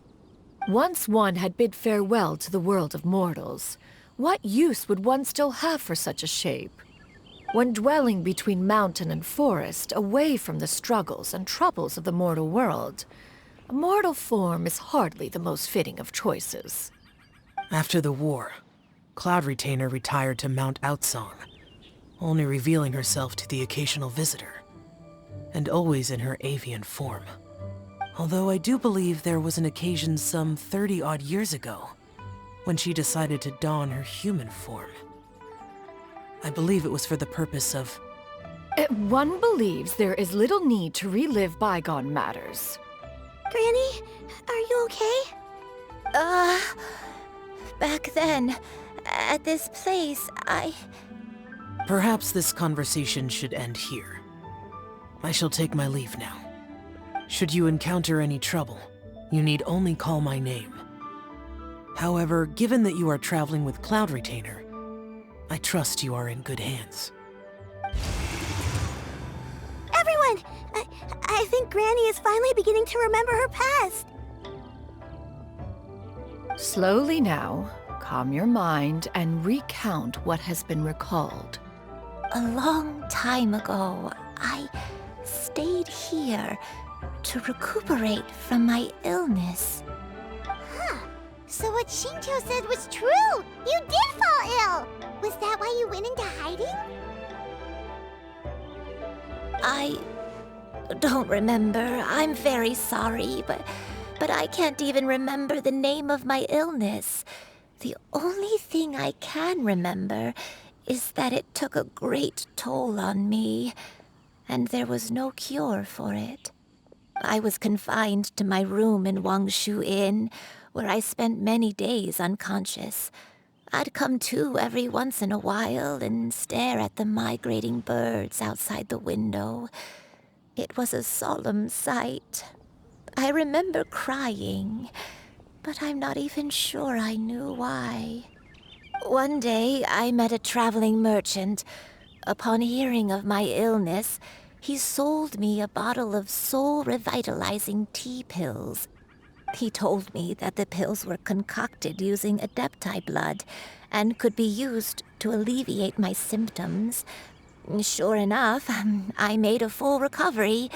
Once one had bid farewell to the world of mortals, what use would one still have for such a shape? When dwelling between mountain and forest, away from the struggles and troubles of the mortal world, a mortal form is hardly the most fitting of choices. After the war, Cloud Retainer retired to Mount Outsong, only revealing herself to the occasional visitor, and always in her avian form. Although I do believe there was an occasion some 30-odd years ago when she decided to don her human form. I believe it was for the purpose of... One believes there is little need to relive bygone matters. Granny, are you okay? Back then, at this place, Perhaps this conversation should end here. I shall take my leave now. Should you encounter any trouble, you need only call my name. However, given that you are traveling with Cloud Retainer, I trust you are in good hands. Everyone! I think Granny is finally beginning to remember her past. Slowly now, calm your mind and recount what has been recalled. A long time ago, I stayed here to recuperate from my illness. Huh. So what Shinto said was true! You did fall ill! Was that why you went into hiding? I don't remember. I'm very sorry, but I can't even remember the name of my illness. The only thing I can remember is that it took a great toll on me, and there was no cure for it. I was confined to my room in Wangshu Inn, where I spent many days unconscious. I'd come to every once in a while and stare at the migrating birds outside the window. It was a solemn sight. I remember crying, but I'm not even sure I knew why. One day, I met a traveling merchant. Upon hearing of my illness, he sold me a bottle of soul-revitalizing tea pills. He told me that the pills were concocted using Adepti blood and could be used to alleviate my symptoms. Sure enough, I made a full recovery.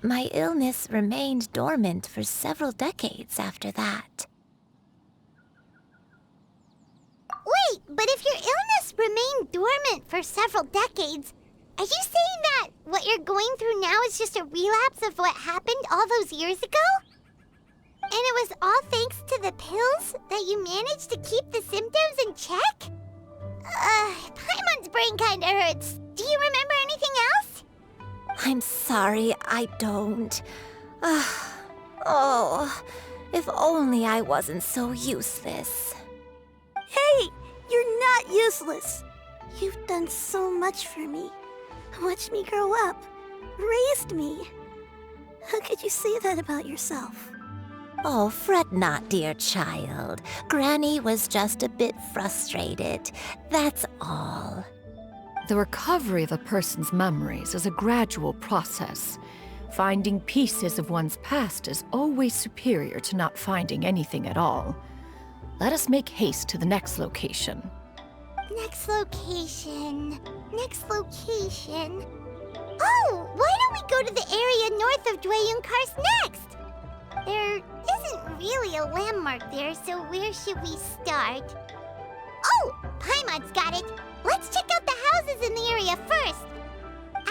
My illness remained dormant for several decades after that. Wait, but if your illness remained dormant for several decades, are you saying that what you're going through now is just a relapse of what happened all those years ago? And it was all thanks to the pills that you managed to keep the symptoms in check? Paimon's brain kinda hurts. Do you remember anything else? I'm sorry, I don't. Oh, if only I wasn't so useless. Hey, you're not useless. You've done so much for me. Watched me grow up. Raised me. How could you say that about yourself? Oh, fret not, dear child. Granny was just a bit frustrated. That's all. The recovery of a person's memories is a gradual process. Finding pieces of one's past is always superior to not finding anything at all. Let us make haste to the next location. Next location. Next location. Oh, why don't we go to the area north of Dwayun Karst next? There isn't really a landmark there, so where should we start? Oh, Paimon's got it. Let's check out the houses in the area first.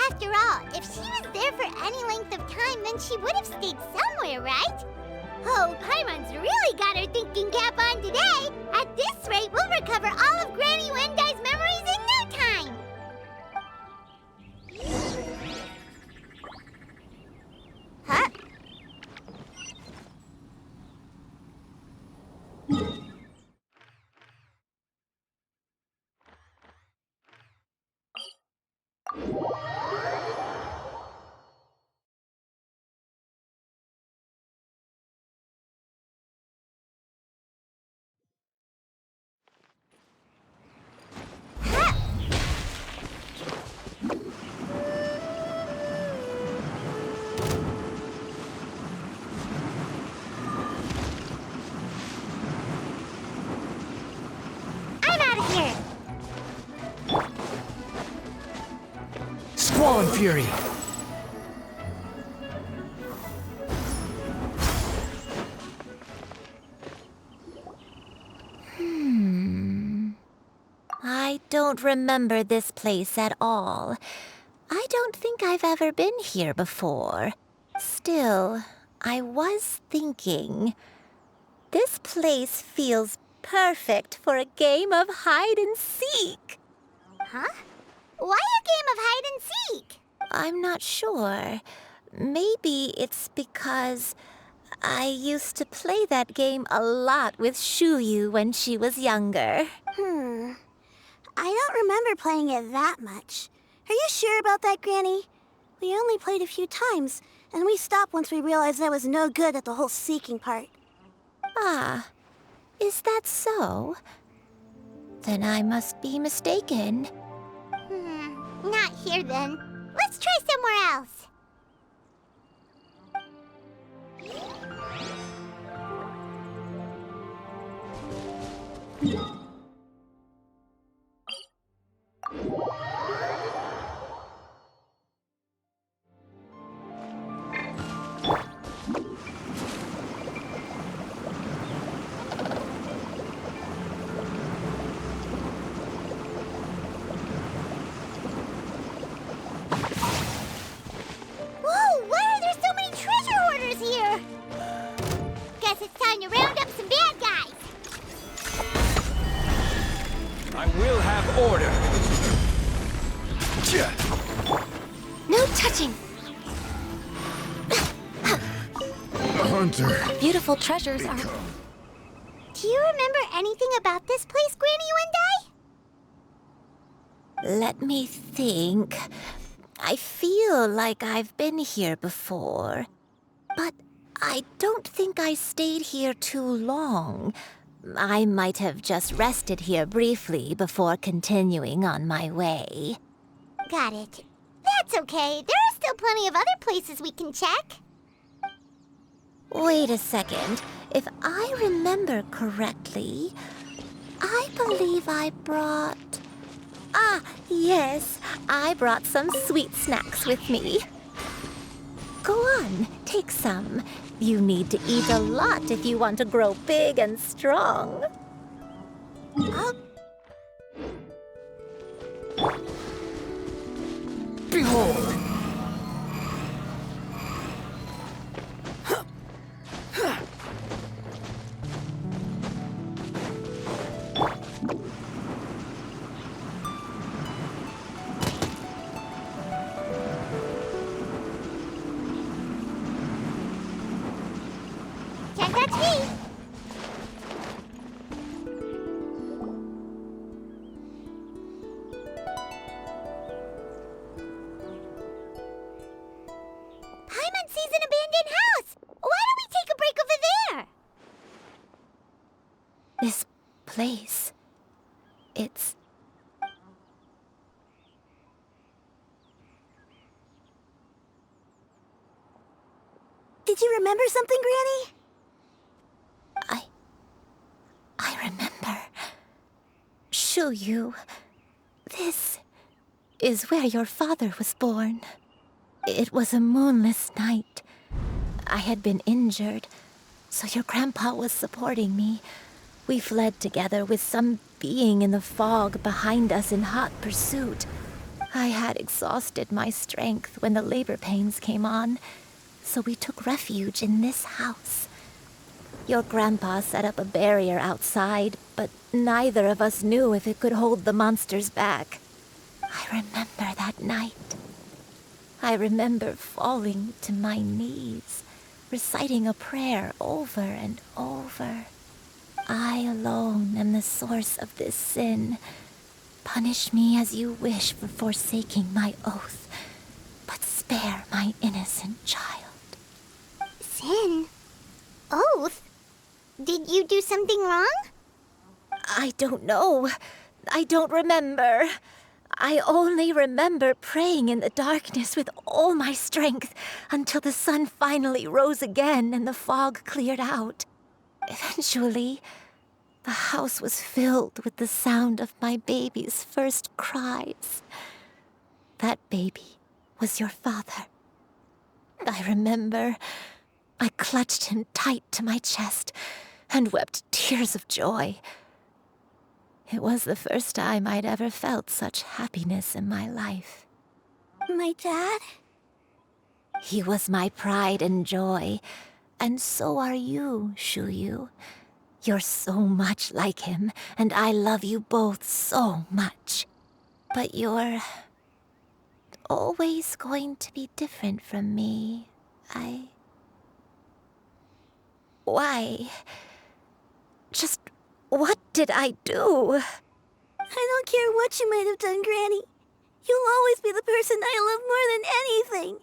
After all, if she was there for any length of time, then she would have stayed somewhere, right? Oh, Paimon's really got her thinking cap on today. At this rate, we'll recover all of Granny Wendai's memories in no time. Huh? on, Fury! I don't remember this place at all. I don't think I've ever been here before. Still, I was thinking, this place feels perfect for a game of hide and seek. Huh? Why a game of hide and seek? I'm not sure. Maybe it's because I used to play that game a lot with Xianyun when she was younger. I don't remember playing it that much. Are you sure about that, Granny? We only played a few times, and we stopped once we realized I was no good at the whole seeking part. Ah, is that so? Then I must be mistaken. Not here then. Let's try somewhere else. Whoa, why are there so many treasure hoarders here? Guess it's time to round up some bad guys. I will have order! No touching! Hunter. Beautiful treasures are... Do you remember anything about this place, Granny Wendai? Let me think. I feel like I've been here before, but I don't think I stayed here too long. I might have just rested here briefly before continuing on my way. Got it. That's okay. There are still plenty of other places we can check. Wait a second. If I remember correctly, I believe I brought... Ah, yes, I brought some sweet snacks with me. Go on, take some. You need to eat a lot if you want to grow big and strong. Behold! Can't touch me. Paimon sees an abandoned house. Why don't we take a break over there? This place, it's... Did you remember something, Granny? I remember. Xianyun, this is where your father was born. It was a moonless night. I had been injured, so your grandpa was supporting me. We fled together with some being in the fog behind us in hot pursuit. I had exhausted my strength when the labor pains came on, so we took refuge in this house. Your grandpa set up a barrier outside, but neither of us knew if it could hold the monsters back. I remember that night. I remember falling to my knees, reciting a prayer over and over. I alone am the source of this sin. Punish me as you wish for forsaking my oath, but spare my innocent child. Sin? Oath? Did you do something wrong? I don't know. I don't remember. I only remember praying in the darkness with all my strength until the sun finally rose again and the fog cleared out. Eventually, the house was filled with the sound of my baby's first cries. That baby was your father. I remember I clutched him tight to my chest and wept tears of joy. It was the first time I'd ever felt such happiness in my life. My dad? He was my pride and joy, and so are you, Xianyun. You're so much like him, and I love you both so much. But you're always going to be different from me. Why? Just what did I do? I don't care what you might have done, Granny. You'll always be the person I love more than anything.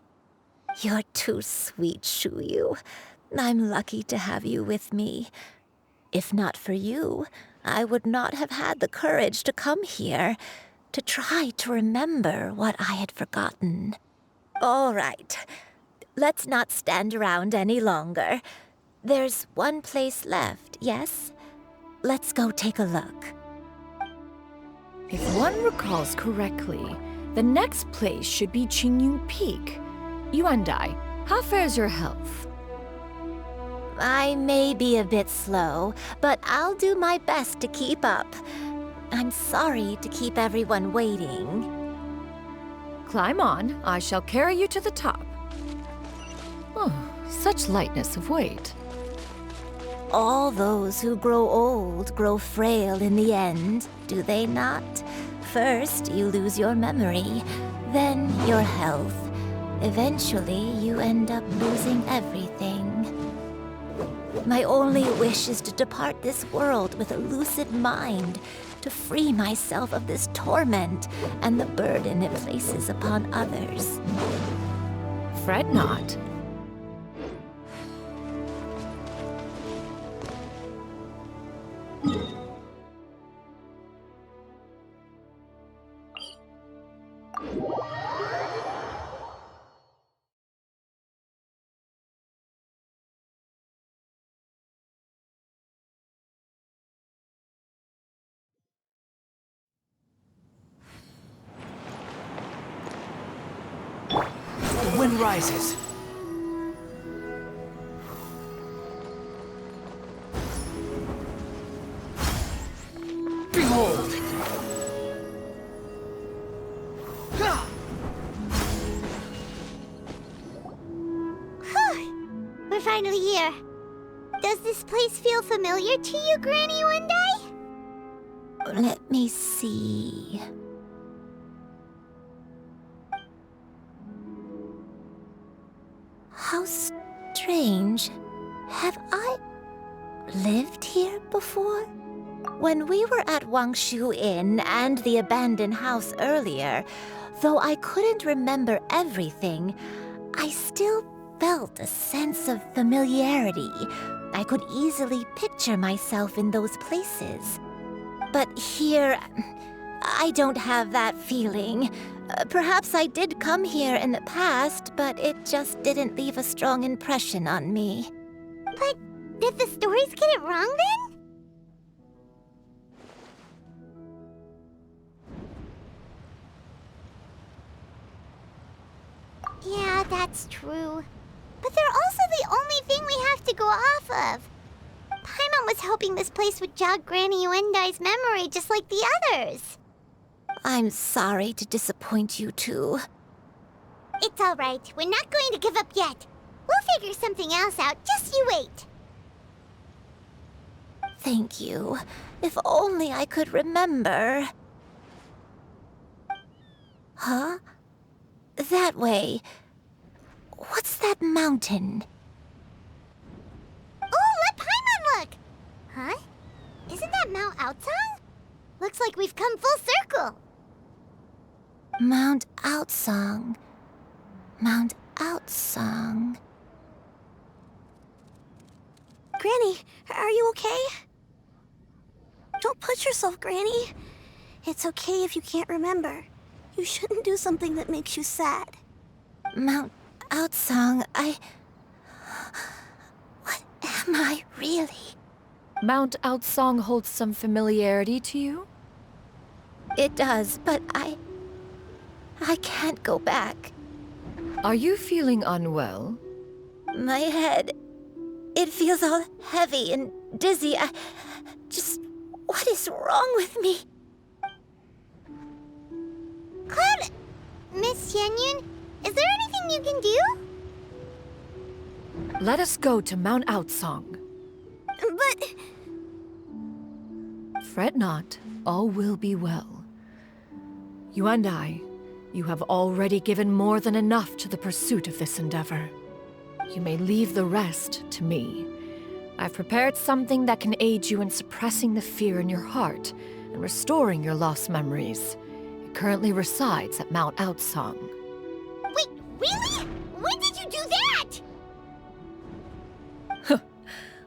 You're too sweet, Xianyun. I'm lucky to have you with me. If not for you, I would not have had the courage to come here, to try to remember what I had forgotten. All right, let's not stand around any longer. There's one place left, yes? Let's go take a look. If one recalls correctly, the next place should be Xianyun Peak. Yuandai, how fares your health? I may be a bit slow, but I'll do my best to keep up. I'm sorry to keep everyone waiting. Climb on. I shall carry you to the top. Oh, such lightness of weight. All those who grow old grow frail in the end, do they not? First, you lose your memory, then your health. Eventually, you end up losing everything. My only wish is to depart this world with a lucid mind, to free myself of this torment and the burden it places upon others. Fret not. The wind rises. Behold! We're finally here. Does this place feel familiar to you, Granny Yuandai? Let me see. How strange. Have I lived here before? When we were at Wangshu Inn and the abandoned house earlier, though I couldn't remember everything, I still felt a sense of familiarity. I could easily picture myself in those places. But here, I don't have that feeling. Perhaps I did come here in the past, but it just didn't leave a strong impression on me. But did the stories get it wrong then? Yeah, that's true. But they're also the only thing we have to go off of. Paimon was hoping this place would jog Granny Yuandai's memory just like the others. I'm sorry to disappoint you too. It's all right. We're not going to give up yet. We'll figure something else out. Just you wait. Thank you. If only I could remember. Huh? That way. What's that mountain? Oh, let Paimon look! Huh? Isn't that Mount Outsong? Looks like we've come full circle. Mount Outsong. Mount Outsong. Granny, are you okay? Don't push yourself, Granny. It's okay if you can't remember. You shouldn't do something that makes you sad. Mount Outsong, What am I really? Mount Outsong holds some familiarity to you? It does, but I can't go back. Are you feeling unwell? My head. It feels all heavy and dizzy. What is wrong with me? Cloud... Miss Xianyun, is there anything you can do? Let us go to Mount Outsong. But... Fret not, all will be well. You and I, you have already given more than enough to the pursuit of this endeavor. You may leave the rest to me. I've prepared something that can aid you in suppressing the fear in your heart and restoring your lost memories. It currently resides at Mount Outsong. Wait, really? When did you do that?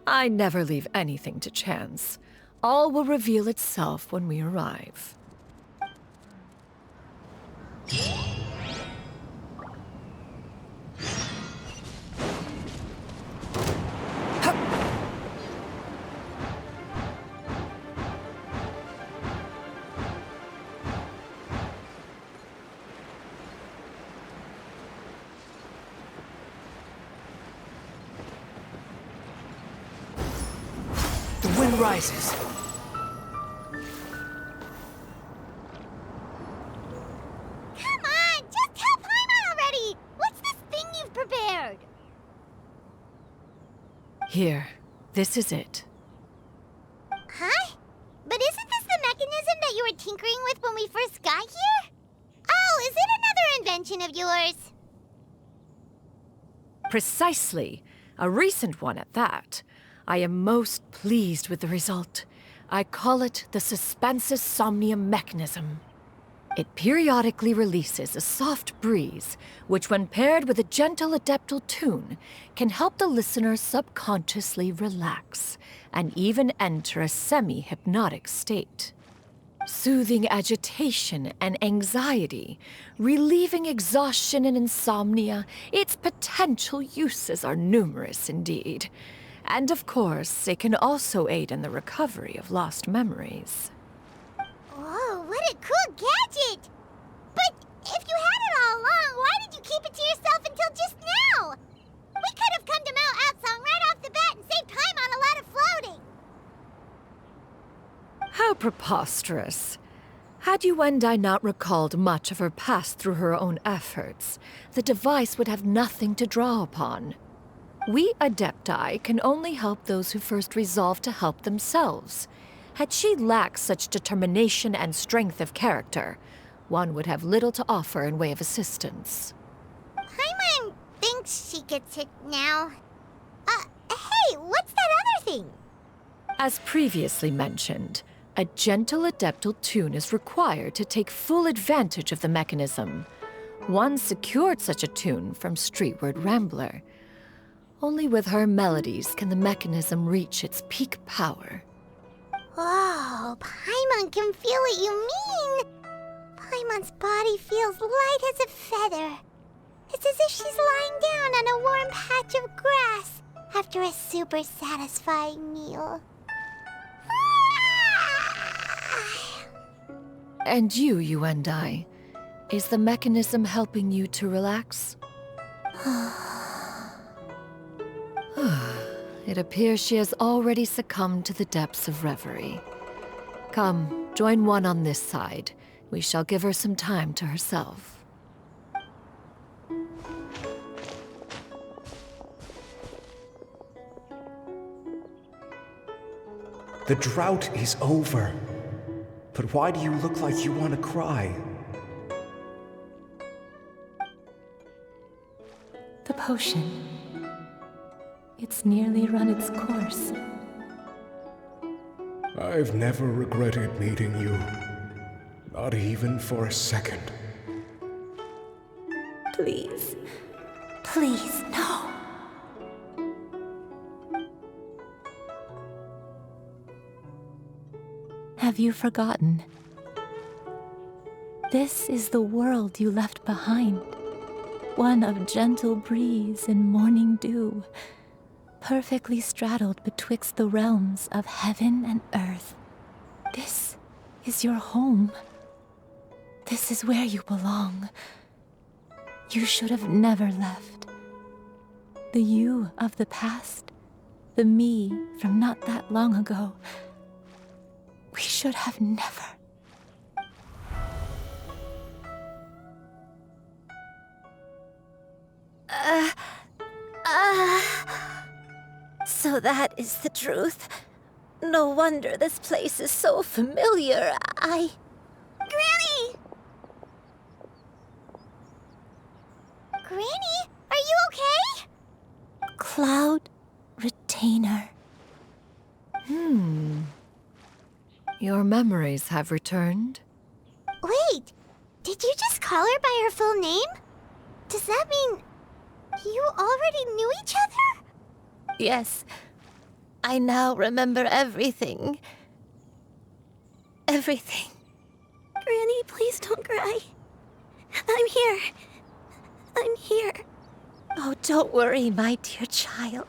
I never leave anything to chance. All will reveal itself when we arrive. The wind rises. Come on, just tell Paimon already! What's this thing you've prepared? Here, this is it. Huh? But isn't this the mechanism that you were tinkering with when we first got here? Oh, is it another invention of yours? Precisely. A recent one at that. I am most pleased with the result. I call it the Suspensus Somnium mechanism. It periodically releases a soft breeze, which when paired with a gentle adeptal tune, can help the listener subconsciously relax and even enter a semi-hypnotic state. Soothing agitation and anxiety, relieving exhaustion and insomnia, its potential uses are numerous indeed. And of course, it can also aid in the recovery of lost memories. Whoa, what a cool gadget! But if you had it all along, why did you keep it to yourself until just now? We could have come to Mount Outsong right off the bat and saved time on a lot of floating. How preposterous. Had Yuendai not recalled much of her past through her own efforts, the device would have nothing to draw upon. We Adepti can only help those who first resolve to help themselves. Had she lacked such determination and strength of character, one would have little to offer in way of assistance. Paimon thinks she gets it now. Hey, what's that other thing? As previously mentioned, a gentle adeptal tune is required to take full advantage of the mechanism. One secured such a tune from Streetward Rambler. Only with her melodies can the mechanism reach its peak power. Whoa, Paimon can feel what you mean. Paimon's body feels light as a feather. It's as if she's lying down on a warm patch of grass after a super satisfying meal. And you and I, is the mechanism helping you to relax? It appears she has already succumbed to the depths of reverie. Come, join one on this side. We shall give her some time to herself. The drought is over. But why do you look like you want to cry? The potion. It's nearly run its course. I've never regretted meeting you. Not even for a second. Please. Please, no. Have you forgotten? This is the world you left behind. One of gentle breeze and morning dew, perfectly straddled betwixt the realms of heaven and earth. This is your home. This is where you belong. You should have never left. The you of the past, the me from not that long ago, we should have never. So that is the truth. No wonder this place is so familiar. Granny! Granny, are you okay? Cloud Retainer. Your memories have returned? Wait, did you just call her by her full name? Does that mean you already knew each other? Yes, I now remember everything. Everything. Granny, please don't cry. I'm here. I'm here. Oh, don't worry, my dear child.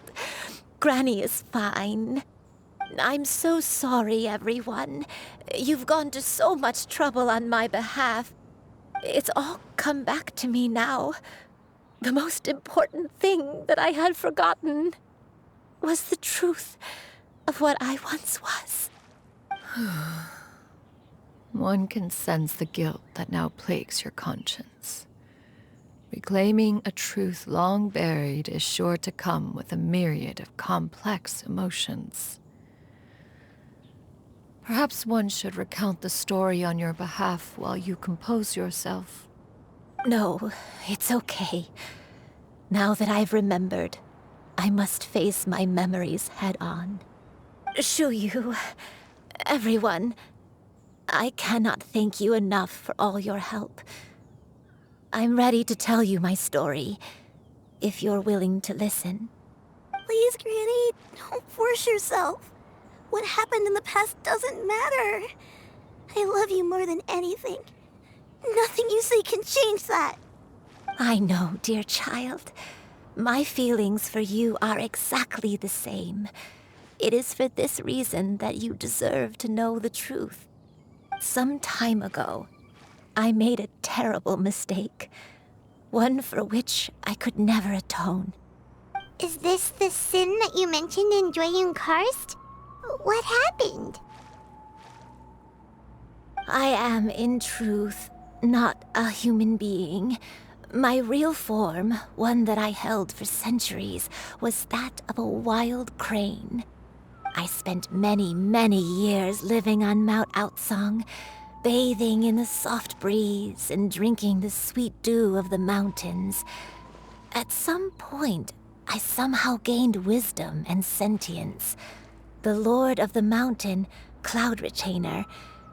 Granny is fine. I'm so sorry, everyone. You've gone to so much trouble on my behalf. It's all come back to me now. The most important thing that I had forgotten was the truth of what I once was. One can sense the guilt that now plagues your conscience. Reclaiming a truth long buried is sure to come with a myriad of complex emotions. Perhaps one should recount the story on your behalf while you compose yourself. No, it's okay. Now that I've remembered, I must face my memories head on. Xianyun, everyone, I cannot thank you enough for all your help. I'm ready to tell you my story, if you're willing to listen. Please, Granny, don't force yourself. What happened in the past doesn't matter. I love you more than anything. Nothing you say can change that. I know, dear child. My feelings for you are exactly the same. It is for this reason that you deserve to know the truth. Some time ago, I made a terrible mistake. One for which I could never atone. Is this the sin that you mentioned in Xianyun Karst? What happened? I am, in truth, not a human being. My real form, one that I held for centuries, was that of a wild crane. I spent many, many years living on Mount Outsong, bathing in the soft breeze and drinking the sweet dew of the mountains. At some point, I somehow gained wisdom and sentience. The Lord of the Mountain, Cloud Retainer,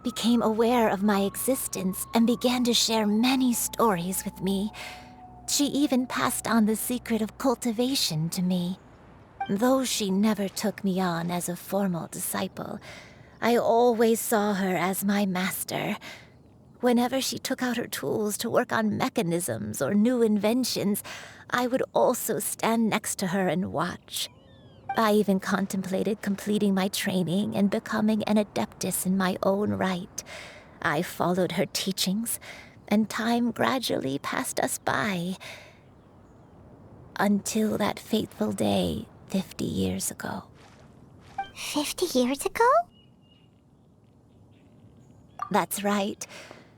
became aware of my existence and began to share many stories with me. She even passed on the secret of cultivation to me. Though she never took me on as a formal disciple, I always saw her as my master. Whenever she took out her tools to work on mechanisms or new inventions, I would also stand next to her and watch. I even contemplated completing my training and becoming an adeptus in my own right. I followed her teachings, and time gradually passed us by. Until that fateful day 50 years ago. 50 years ago? That's right.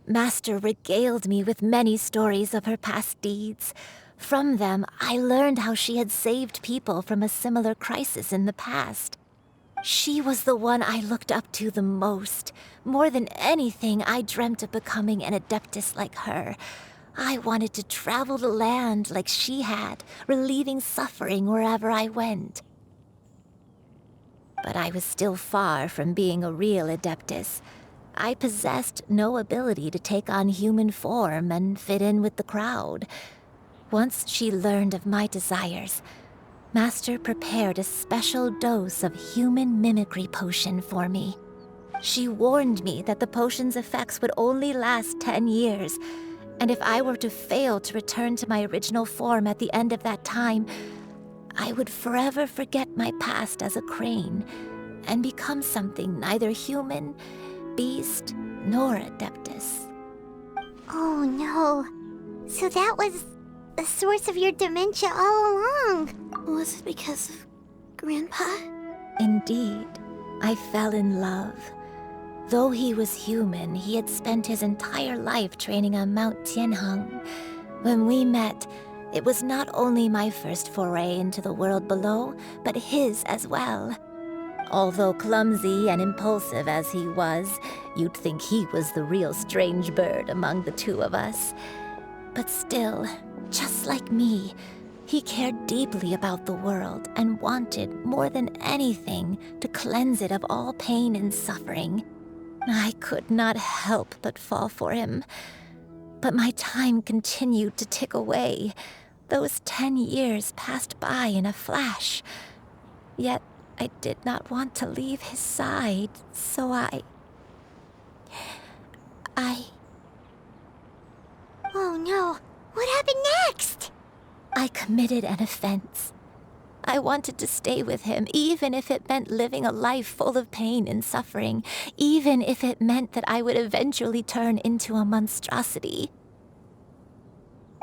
Master regaled me with many stories of her past deeds. From them, I learned how she had saved people from a similar crisis in the past. She was the one I looked up to the most. More than anything, I dreamt of becoming an adeptus like her. I wanted to travel the land like she had, relieving suffering wherever I went. But I was still far from being a real adeptus. I possessed no ability to take on human form and fit in with the crowd. Once she learned of my desires, Master prepared a special dose of human mimicry potion for me. She warned me that the potion's effects would only last 10 years, and if I were to fail to return to my original form at the end of that time, I would forever forget my past as a crane and become something neither human, beast, nor adeptus. Oh no. So that was the source of your dementia all along. Was it because of Grandpa? Indeed, I fell in love. Though he was human, he had spent his entire life training on Mount Tianheng. When we met, it was not only my first foray into the world below, but his as well. Although clumsy and impulsive as he was, you'd think he was the real strange bird among the two of us. But still, just like me, he cared deeply about the world and wanted, more than anything, to cleanse it of all pain and suffering. I could not help but fall for him. But my time continued to tick away. Those 10 years passed by in a flash. Yet I did not want to leave his side, so I... Oh no, what happened next? I committed an offense. I wanted to stay with him, even if it meant living a life full of pain and suffering, even if it meant that I would eventually turn into a monstrosity.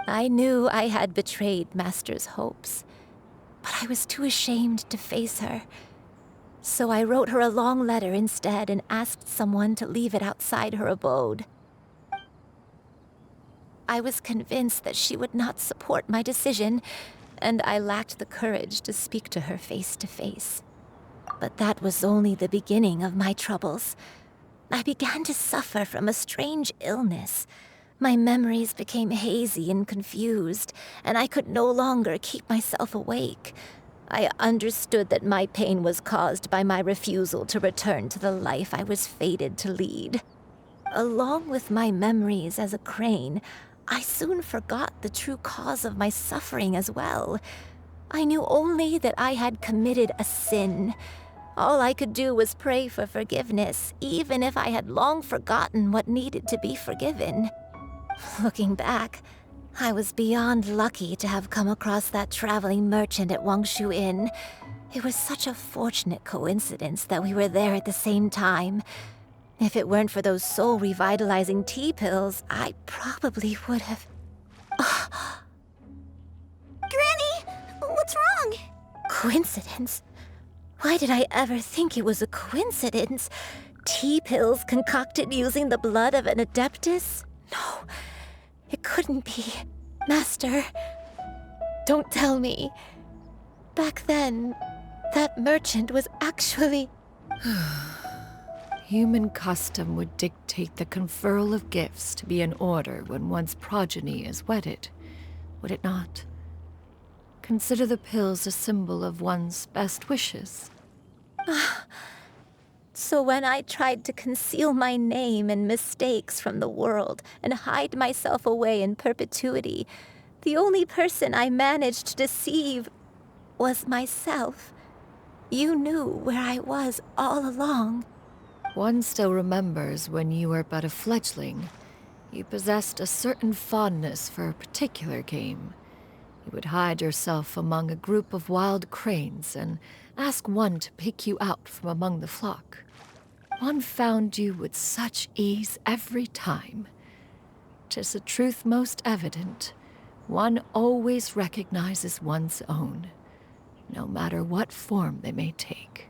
I knew I had betrayed Master's hopes, but I was too ashamed to face her. So I wrote her a long letter instead and asked someone to leave it outside her abode. I was convinced that she would not support my decision, and I lacked the courage to speak to her face to face. But that was only the beginning of my troubles. I began to suffer from a strange illness. My memories became hazy and confused, and I could no longer keep myself awake. I understood that my pain was caused by my refusal to return to the life I was fated to lead. Along with my memories as a crane, I soon forgot the true cause of my suffering as well. I knew only that I had committed a sin. All I could do was pray for forgiveness, even if I had long forgotten what needed to be forgiven. Looking back, I was beyond lucky to have come across that traveling merchant at Wangshu Inn. It was such a fortunate coincidence that we were there at the same time. If it weren't for those soul-revitalizing tea pills, I probably would have... Granny! What's wrong? Coincidence? Why did I ever think it was a coincidence? Tea pills concocted using the blood of an adeptus? No, it couldn't be. Master, don't tell me. Back then, that merchant was actually... Human custom would dictate the conferral of gifts to be in order when one's progeny is wedded, would it not? Consider the pills a symbol of one's best wishes. So when I tried to conceal my name and mistakes from the world and hide myself away in perpetuity, the only person I managed to deceive was myself. You knew where I was all along. One still remembers when you were but a fledgling. You possessed a certain fondness for a particular game. You would hide yourself among a group of wild cranes and ask one to pick you out from among the flock. One found you with such ease every time. 'Tis a truth most evident. One always recognizes one's own, no matter what form they may take.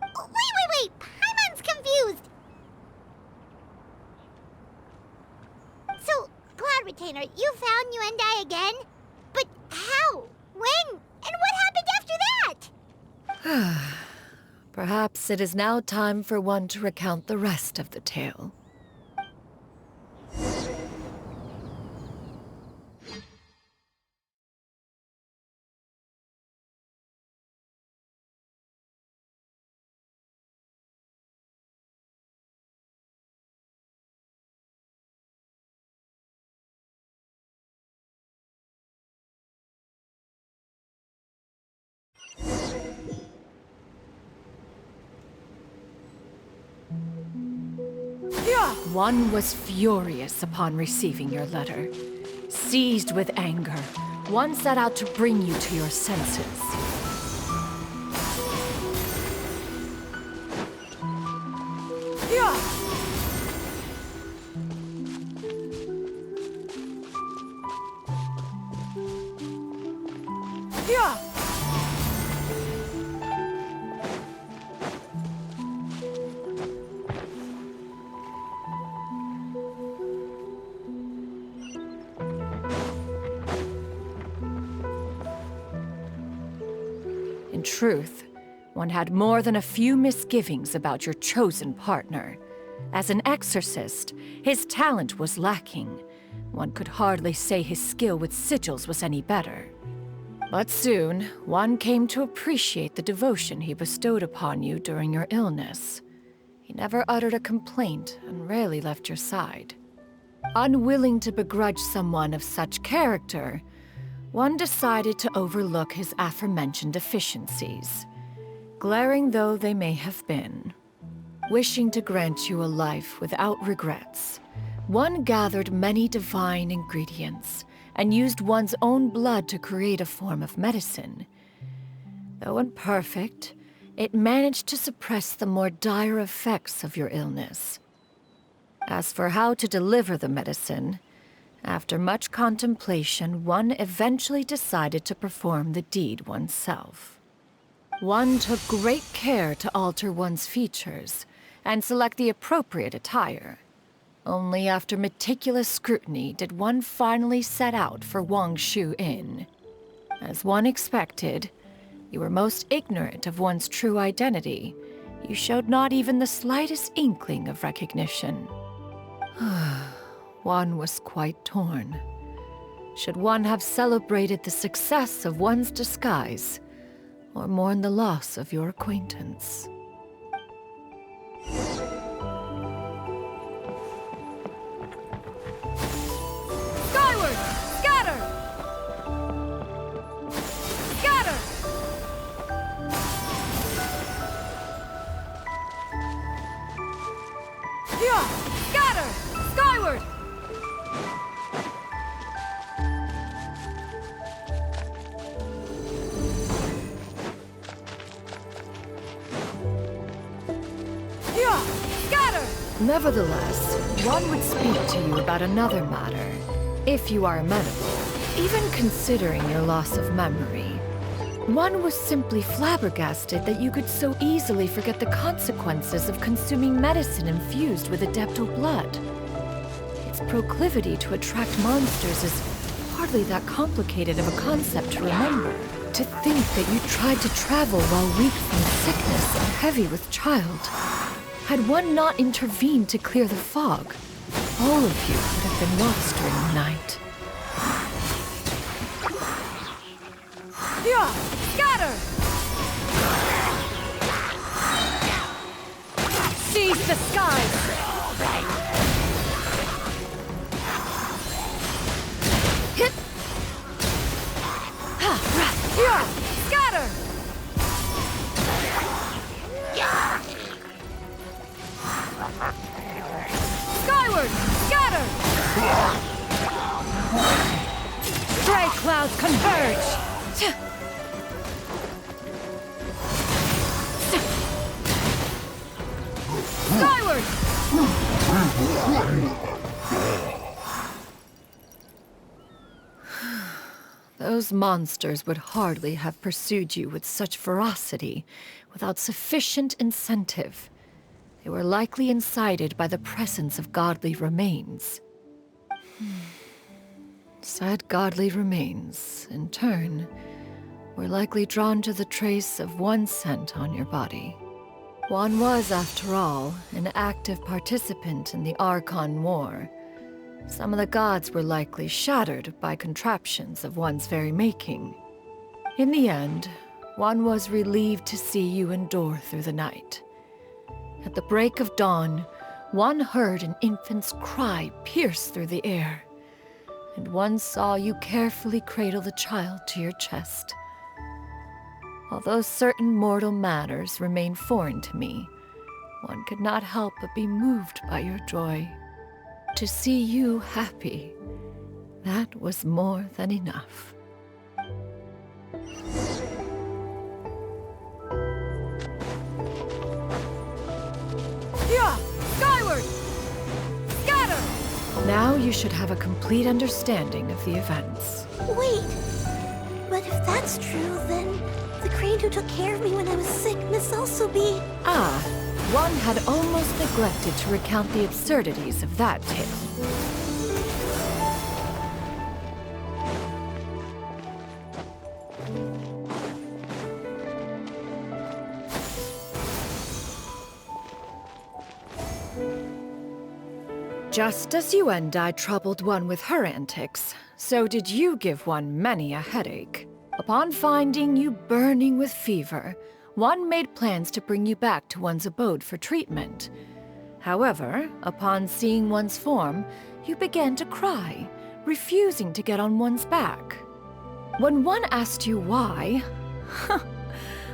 Wait! Paimon's confused! So, Cloud Retainer, you found Yuendai again? But how? When? And what happened after that? Perhaps it is now time for one to recount the rest of the tale. One was furious upon receiving your letter. Seized with anger, one set out to bring you to your senses. truth, one had more than a few misgivings about your chosen partner. As an exorcist, his talent was lacking. One could hardly say his skill with sigils was any better. But soon, one came to appreciate the devotion he bestowed upon you during your illness. He never uttered a complaint and rarely left your side. Unwilling to begrudge someone of such character, one decided to overlook his aforementioned deficiencies, glaring though they may have been. Wishing to grant you a life without regrets, one gathered many divine ingredients and used one's own blood to create a form of medicine. Though imperfect, it managed to suppress the more dire effects of your illness. As for how to deliver the medicine, after much contemplation, one eventually decided to perform the deed oneself. One took great care to alter one's features and select the appropriate attire. Only after meticulous scrutiny did one finally set out for Wangshu Inn. As one expected, you were most ignorant of one's true identity. You showed not even the slightest inkling of recognition. One was quite torn. Should one have celebrated the success of one's disguise, or mourn the loss of your acquaintance? Skyward! Scatter! Scatter! Yeah! Scatter! Skyward! Yeah! Scatter! Nevertheless, one would speak to you about another matter, if you are amenable, even considering your loss of memory. One was simply flabbergasted that you could so easily forget the consequences of consuming medicine infused with Adeptal blood. Its proclivity to attract monsters is hardly that complicated of a concept to remember. To think that you tried to travel while weak from sickness and heavy with child. Had one not intervened to clear the fog, all of you would have been lost during the night. Yeah! Scatter! Seize the skies! Hit! Yeah! Scatter! Skyward! Scatter! Stray clouds converge! Skyward! Those monsters would hardly have pursued you with such ferocity without sufficient incentive. They were likely incited by the presence of godly remains. Said godly remains, in turn, were likely drawn to the trace of one scent on your body. One was, after all, an active participant in the Archon War. Some of the gods were likely shattered by contraptions of one's very making. In the end, one was relieved to see you endure through the night. At the break of dawn, one heard an infant's cry pierce through the air, and one saw you carefully cradle the child to your chest. Although certain mortal matters remain foreign to me, one could not help but be moved by your joy. To see you happy, that was more than enough. Yeah! Skyward! Scatter! Now you should have a complete understanding of the events. Wait! But if that's true, then the crane who took care of me when I was sick must also be... Ah, one had almost neglected to recount the absurdities of that tale. Just as you and I troubled one with her antics, so did you give one many a headache. Upon finding you burning with fever, one made plans to bring you back to one's abode for treatment. However, upon seeing one's form, you began to cry, refusing to get on one's back. When one asked you why,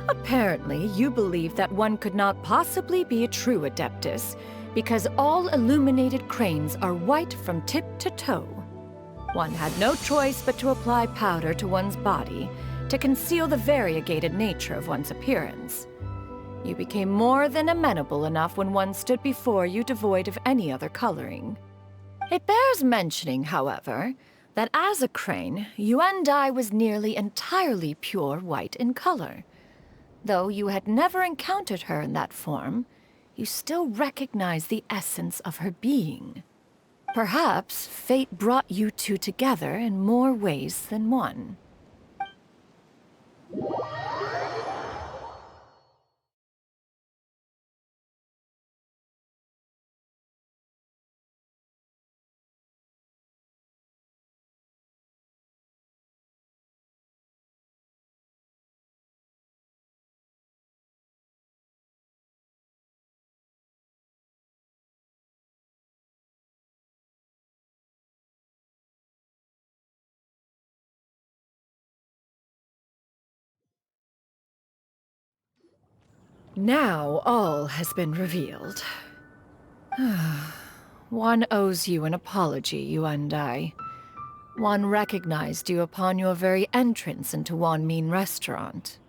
apparently you believed that one could not possibly be a true Adeptus, because all illuminated cranes are white from tip to toe. One had no choice but to apply powder to one's body to conceal the variegated nature of one's appearance. You became more than amenable enough when one stood before you devoid of any other coloring. It bears mentioning, however, that as a crane, Yuandai was nearly entirely pure white in color. Though you had never encountered her in that form, you still recognize the essence of her being. Perhaps fate brought you two together in more ways than one. Now all has been revealed. One owes you an apology, you and I. One recognized you upon your very entrance into Wanmin restaurant.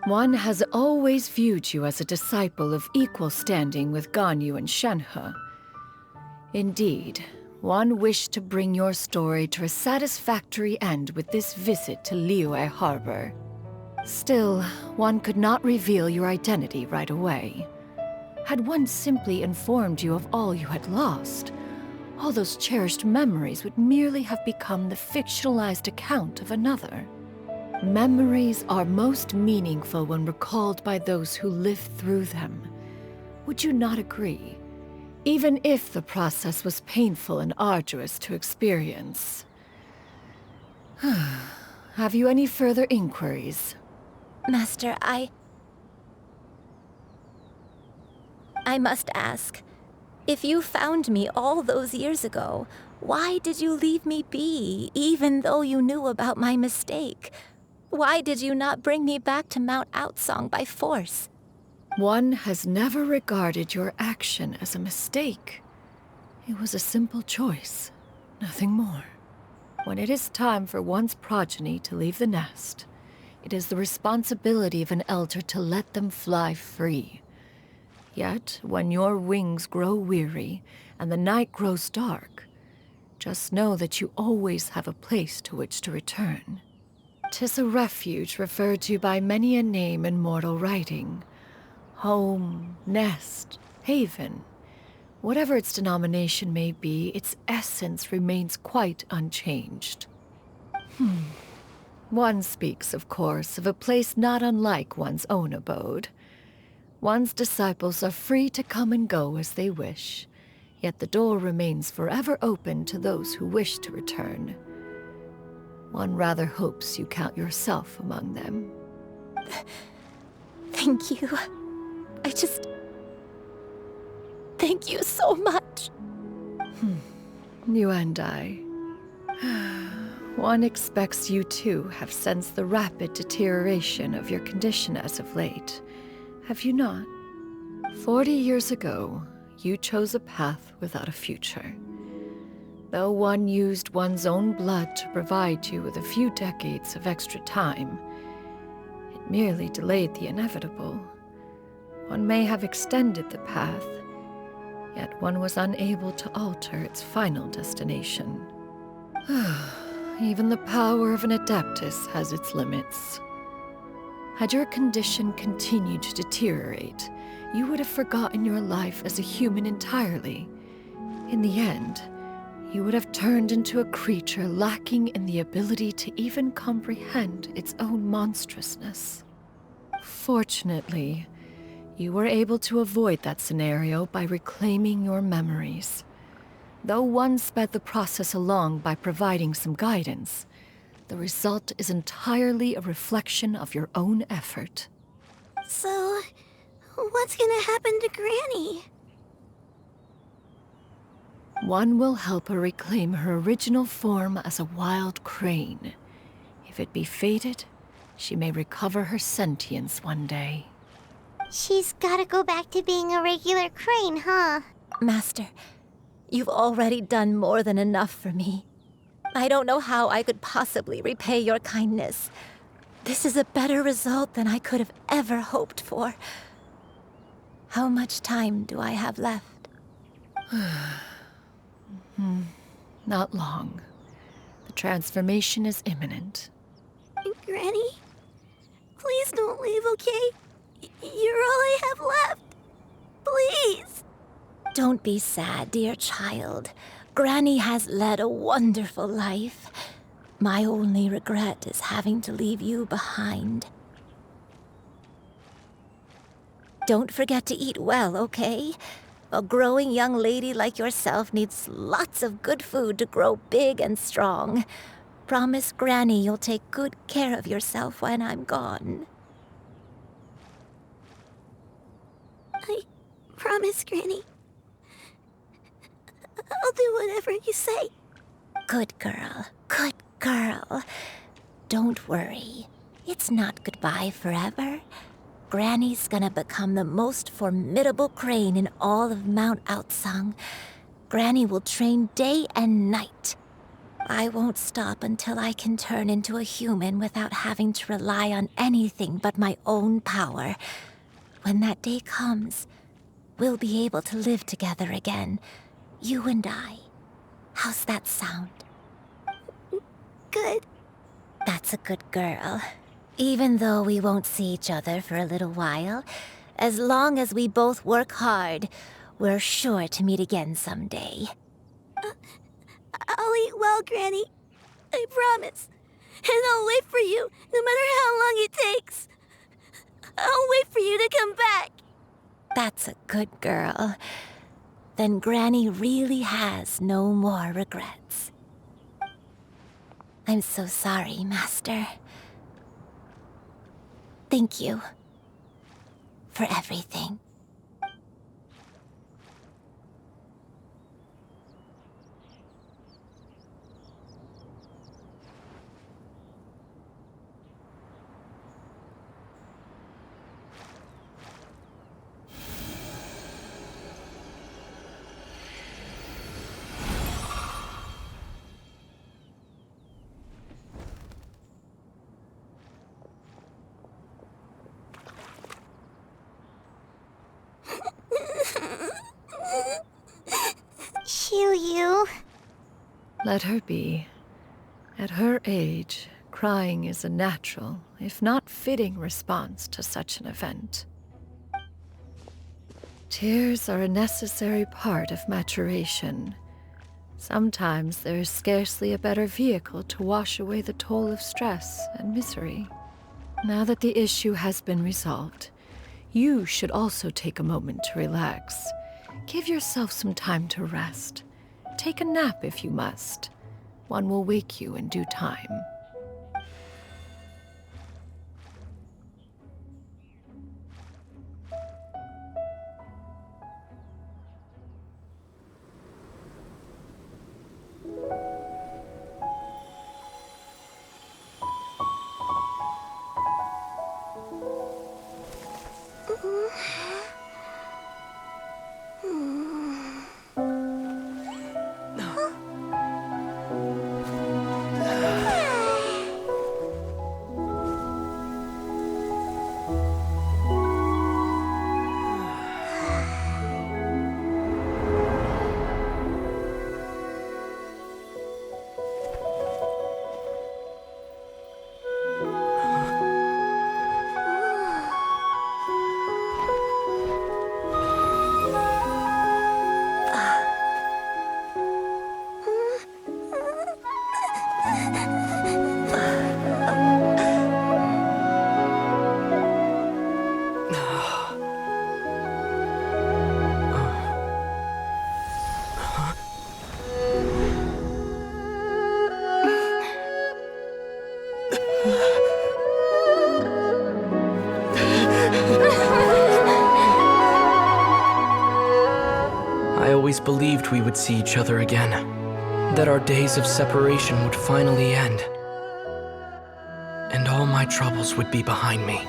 One has always viewed you as a disciple of equal standing with Ganyu and Shenhe. Indeed, one wished to bring your story to a satisfactory end with this visit to Liyue Harbor. Still, one could not reveal your identity right away. Had one simply informed you of all you had lost, all those cherished memories would merely have become the fictionalized account of another. Memories are most meaningful when recalled by those who lived through them. Would you not agree? Even if the process was painful and arduous to experience. Have you any further inquiries? Master, I must ask, if you found me all those years ago, why did you leave me be, even though you knew about my mistake? Why did you not bring me back to Mount Outsong by force? One has never regarded your action as a mistake. It was a simple choice, nothing more. When it is time for one's progeny to leave the nest, it is the responsibility of an elder to let them fly free. Yet, when your wings grow weary and the night grows dark, just know that you always have a place to which to return. 'Tis a refuge referred to by many a name in mortal writing. Home, nest, haven. Whatever its denomination may be, its essence remains quite unchanged. One speaks, of course, of a place not unlike one's own abode. One's disciples are free to come and go as they wish, yet the door remains forever open to those who wish to return. One rather hopes you count yourself among them. Thank you. Thank you so much. You and I. One expects you too have sensed the rapid deterioration of your condition as of late. Have you not? 40 years ago, you chose a path without a future. Though one used one's own blood to provide you with a few decades of extra time, it merely delayed the inevitable. One may have extended the path, yet one was unable to alter its final destination. Even the power of an Adeptus has its limits. Had your condition continued to deteriorate, you would have forgotten your life as a human entirely. In the end, you would have turned into a creature lacking in the ability to even comprehend its own monstrousness. Fortunately, You were able to avoid that scenario by reclaiming your memories. Though one sped the process along by providing some guidance, the result is entirely a reflection of your own effort. So, what's gonna happen to Granny? One will help her reclaim her original form as a wild crane. If it be fated, she may recover her sentience one day. She's gotta go back to being a regular crane, huh? Master, you've already done more than enough for me. I don't know how I could possibly repay your kindness. This is a better result than I could have ever hoped for. How much time do I have left? Not long. The transformation is imminent. Granny? Please don't leave, okay? You're all I have left. Please! Don't be sad, dear child. Granny has led a wonderful life. My only regret is having to leave you behind. Don't forget to eat well, okay? A growing young lady like yourself needs lots of good food to grow big and strong. Promise Granny you'll take good care of yourself when I'm gone. I promise, Granny. I'll do whatever you say. Good girl, good girl. Don't worry. It's not goodbye forever. Granny's gonna become the most formidable crane in all of Mount Outsung. Granny will train day and night. I won't stop until I can turn into a human without having to rely on anything but my own power. When that day comes, we'll be able to live together again. You and I. How's that sound? Good. That's a good girl. Even though we won't see each other for a little while, as long as we both work hard, we're sure to meet again someday. I'll eat well, Granny. I promise. And I'll wait for you, no matter how long it takes. I'll wait for you to come back. That's a good girl. Then Granny really has no more regrets. I'm so sorry, Master. Thank you for everything. Xianyun. Let her be. At her age, crying is a natural, if not fitting, response to such an event. Tears are a necessary part of maturation. Sometimes there is scarcely a better vehicle to wash away the toll of stress and misery. Now that the issue has been resolved, you should also take a moment to relax. Give yourself some time to rest. Take a nap if you must. One will wake you in due time. always believed we would see each other again, that our days of separation would finally end, and all my troubles would be behind me.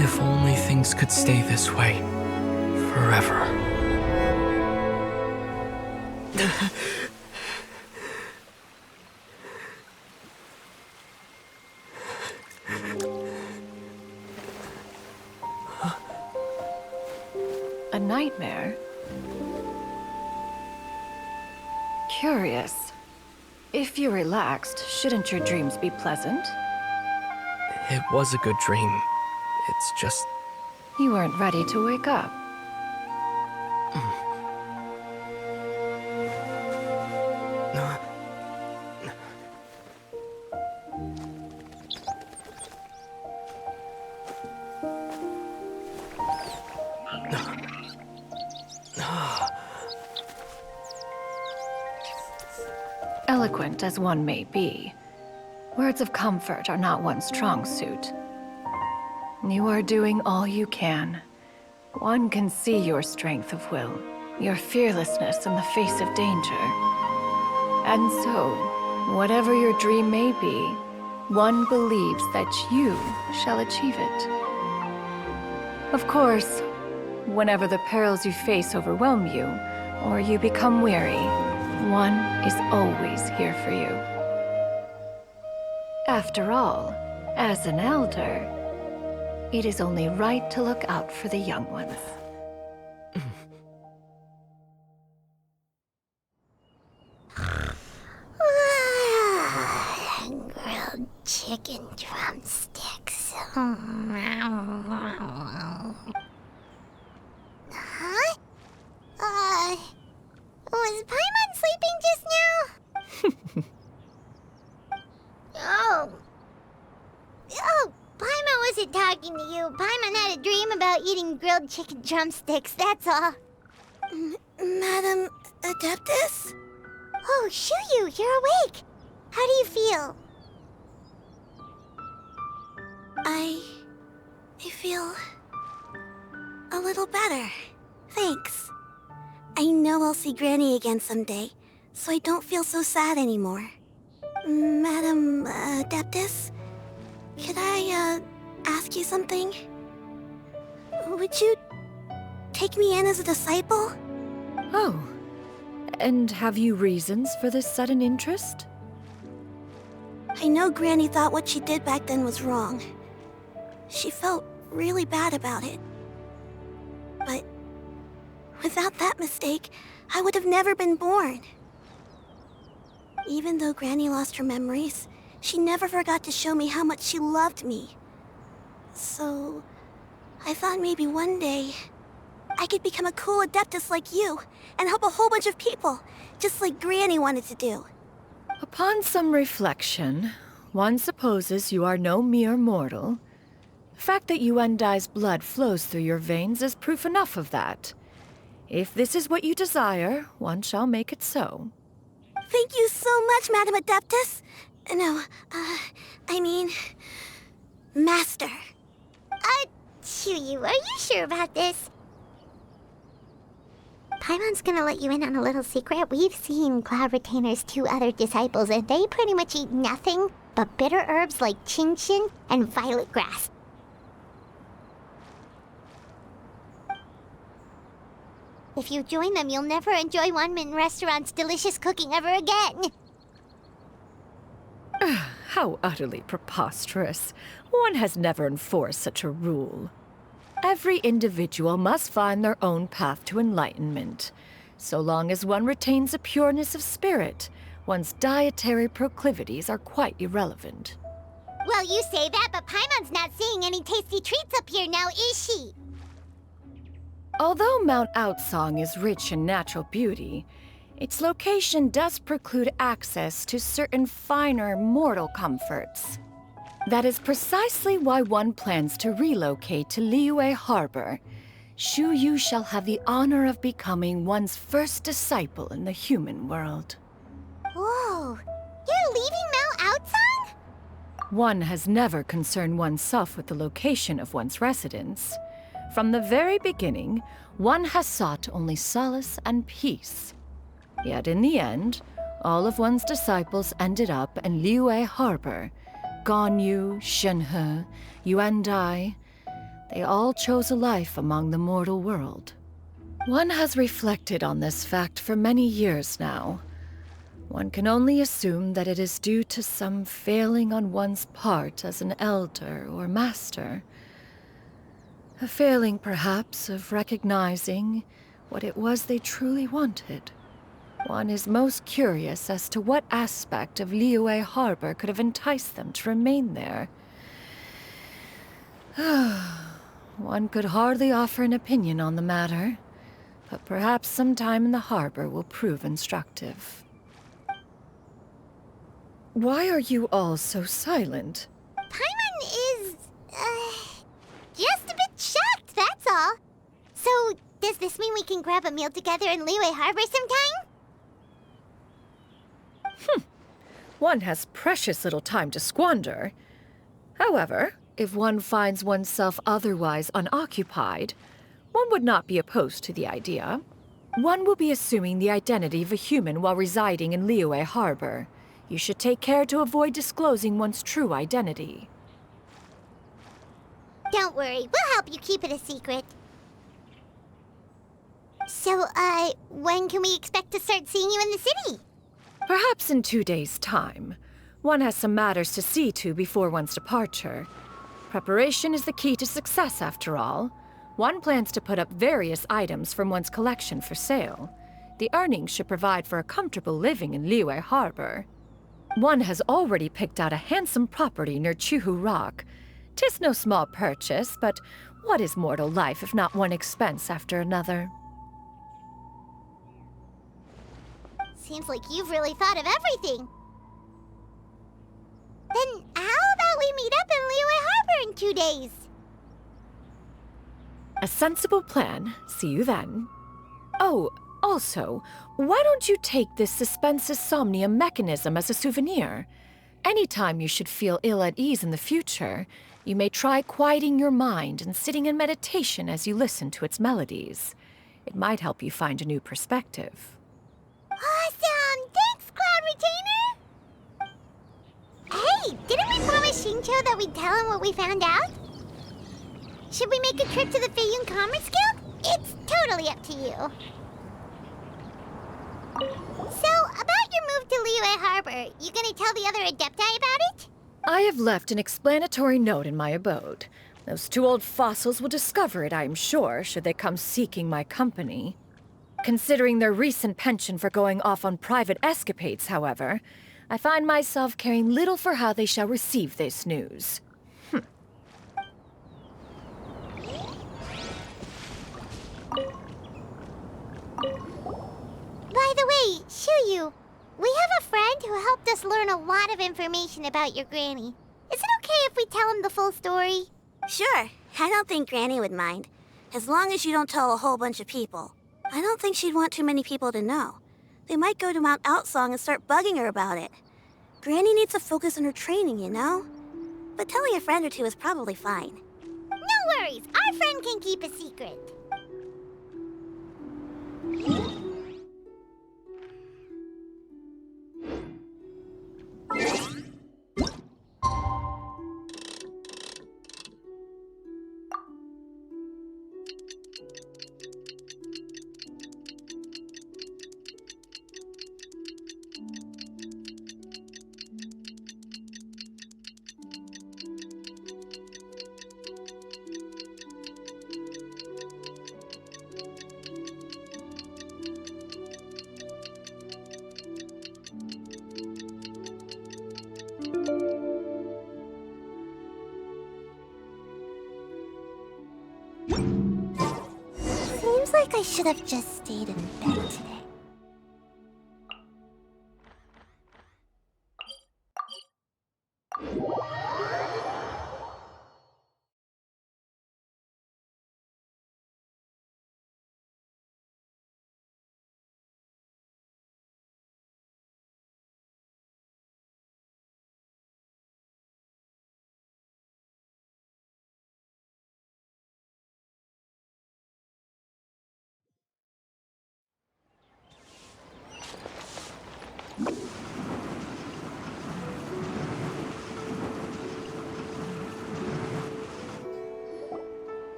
If only things could stay this way forever. A nightmare? Curious. If you're relaxed, shouldn't your dreams be pleasant? It was a good dream. It's just... You weren't ready to wake up. Eloquent as one may be, words of comfort are not one's strong suit. You are doing all you can. One can see your strength of will, your fearlessness in the face of danger. And so, whatever your dream may be, one believes that you shall achieve it. Of course, whenever the perils you face overwhelm you, or you become weary, one is always here for you. After all, as an elder, it is only right to look out for the young ones. Grilled chicken drumsticks. Huh? Was Paimon sleeping just now? Oh, Paimon wasn't talking to you. Paimon had a dream about eating grilled chicken drumsticks, that's all. Madam Adeptus? Oh, Xianyun, you're awake. How do you feel? I feel a little better. Thanks. I know I'll see Granny again someday, so I don't feel so sad anymore. Madam Adeptus, could I ask you something? Would you take me in as a disciple? Oh, and have you reasons for this sudden interest? I know Granny thought what she did back then was wrong. She felt really bad about it. But without that mistake, I would have never been born. Even though Granny lost her memories, she never forgot to show me how much she loved me. So, I thought maybe one day I could become a cool Adeptus like you and help a whole bunch of people, just like Granny wanted to do. Upon some reflection, one supposes you are no mere mortal. The fact that Yuendai's blood flows through your veins is proof enough of that. If this is what you desire, one shall make it so. Thank you so much, Madam Adeptus. No, I mean... Master. Xianyun, are you sure about this? Paimon's gonna let you in on a little secret. We've seen Cloud Retainer's 2 other disciples, and they pretty much eat nothing but bitter herbs like Genshin and violet grass. If you join them, you'll never enjoy Wanmin Restaurant's delicious cooking ever again. How utterly preposterous. One has never enforced such a rule. Every individual must find their own path to enlightenment. So long as one retains a pureness of spirit, one's dietary proclivities are quite irrelevant. Well, you say that, but Paimon's not seeing any tasty treats up here now, is she? Although Mount Outsong is rich in natural beauty, its location does preclude access to certain finer mortal comforts. That is precisely why one plans to relocate to Liyue Harbor. Shu Yu shall have the honor of becoming one's first disciple in the human world. Whoa! You're leaving Mount Outsang? One has never concerned oneself with the location of one's residence. From the very beginning, one has sought only solace and peace. Yet in the end, all of one's disciples ended up in Liyue Harbor. Ganyu, Shenhe, Yuandai, they all chose a life among the mortal world. One has reflected on this fact for many years now. One can only assume that it is due to some failing on one's part as an elder or master. A failing, perhaps, of recognizing what it was they truly wanted. One is most curious as to what aspect of Liyue Harbor could have enticed them to remain there. One could hardly offer an opinion on the matter, but perhaps some time in the harbor will prove instructive. Why are you all so silent? Paimon is, just a bit shocked, that's all. So, does this mean we can grab a meal together in Liyue Harbor sometime? One has precious little time to squander. However, if one finds oneself otherwise unoccupied, one would not be opposed to the idea. One will be assuming the identity of a human while residing in Liyue Harbor. You should take care to avoid disclosing one's true identity. Don't worry, we'll help you keep it a secret. So, when can we expect to start seeing you in the city? Perhaps in 2 days' time. One has some matters to see to before one's departure. Preparation is the key to success, after all. One plans to put up various items from one's collection for sale. The earnings should provide for a comfortable living in Liyue Harbor. One has already picked out a handsome property near Chuhu Rock. 'Tis no small purchase, but what is mortal life if not one expense after another? Seems like you've really thought of everything. Then how about we meet up in Liyue Harbor in 2 days? A sensible plan. See you then. Oh, also, why don't you take this suspense somnia mechanism as a souvenir? Anytime you should feel ill at ease in the future, you may try quieting your mind and sitting in meditation as you listen to its melodies. It might help you find a new perspective. Awesome! Thanks, Cloud Retainer! Hey, didn't we promise Xingqiu that we'd tell him what we found out? Should we make a trip to the Feiyun Commerce Guild? It's totally up to you. So, about your move to Liyue Harbor, you gonna tell the other Adepti about it? I have left an explanatory note in my abode. Those 2 old fossils will discover it, I am sure, should they come seeking my company. Considering their recent penchant for going off on private escapades, however, I find myself caring little for how they shall receive this news. By the way, Xianyun, we have a friend who helped us learn a lot of information about your granny. Is it okay if we tell him the full story? Sure. I don't think Granny would mind. As long as you don't tell a whole bunch of people. I don't think she'd want too many people to know. They might go to Mount Outsang and start bugging her about it. Granny needs to focus on her training, you know? But telling a friend or two is probably fine. No worries. Our friend can keep a secret. Seems like I should have just stayed in bed today.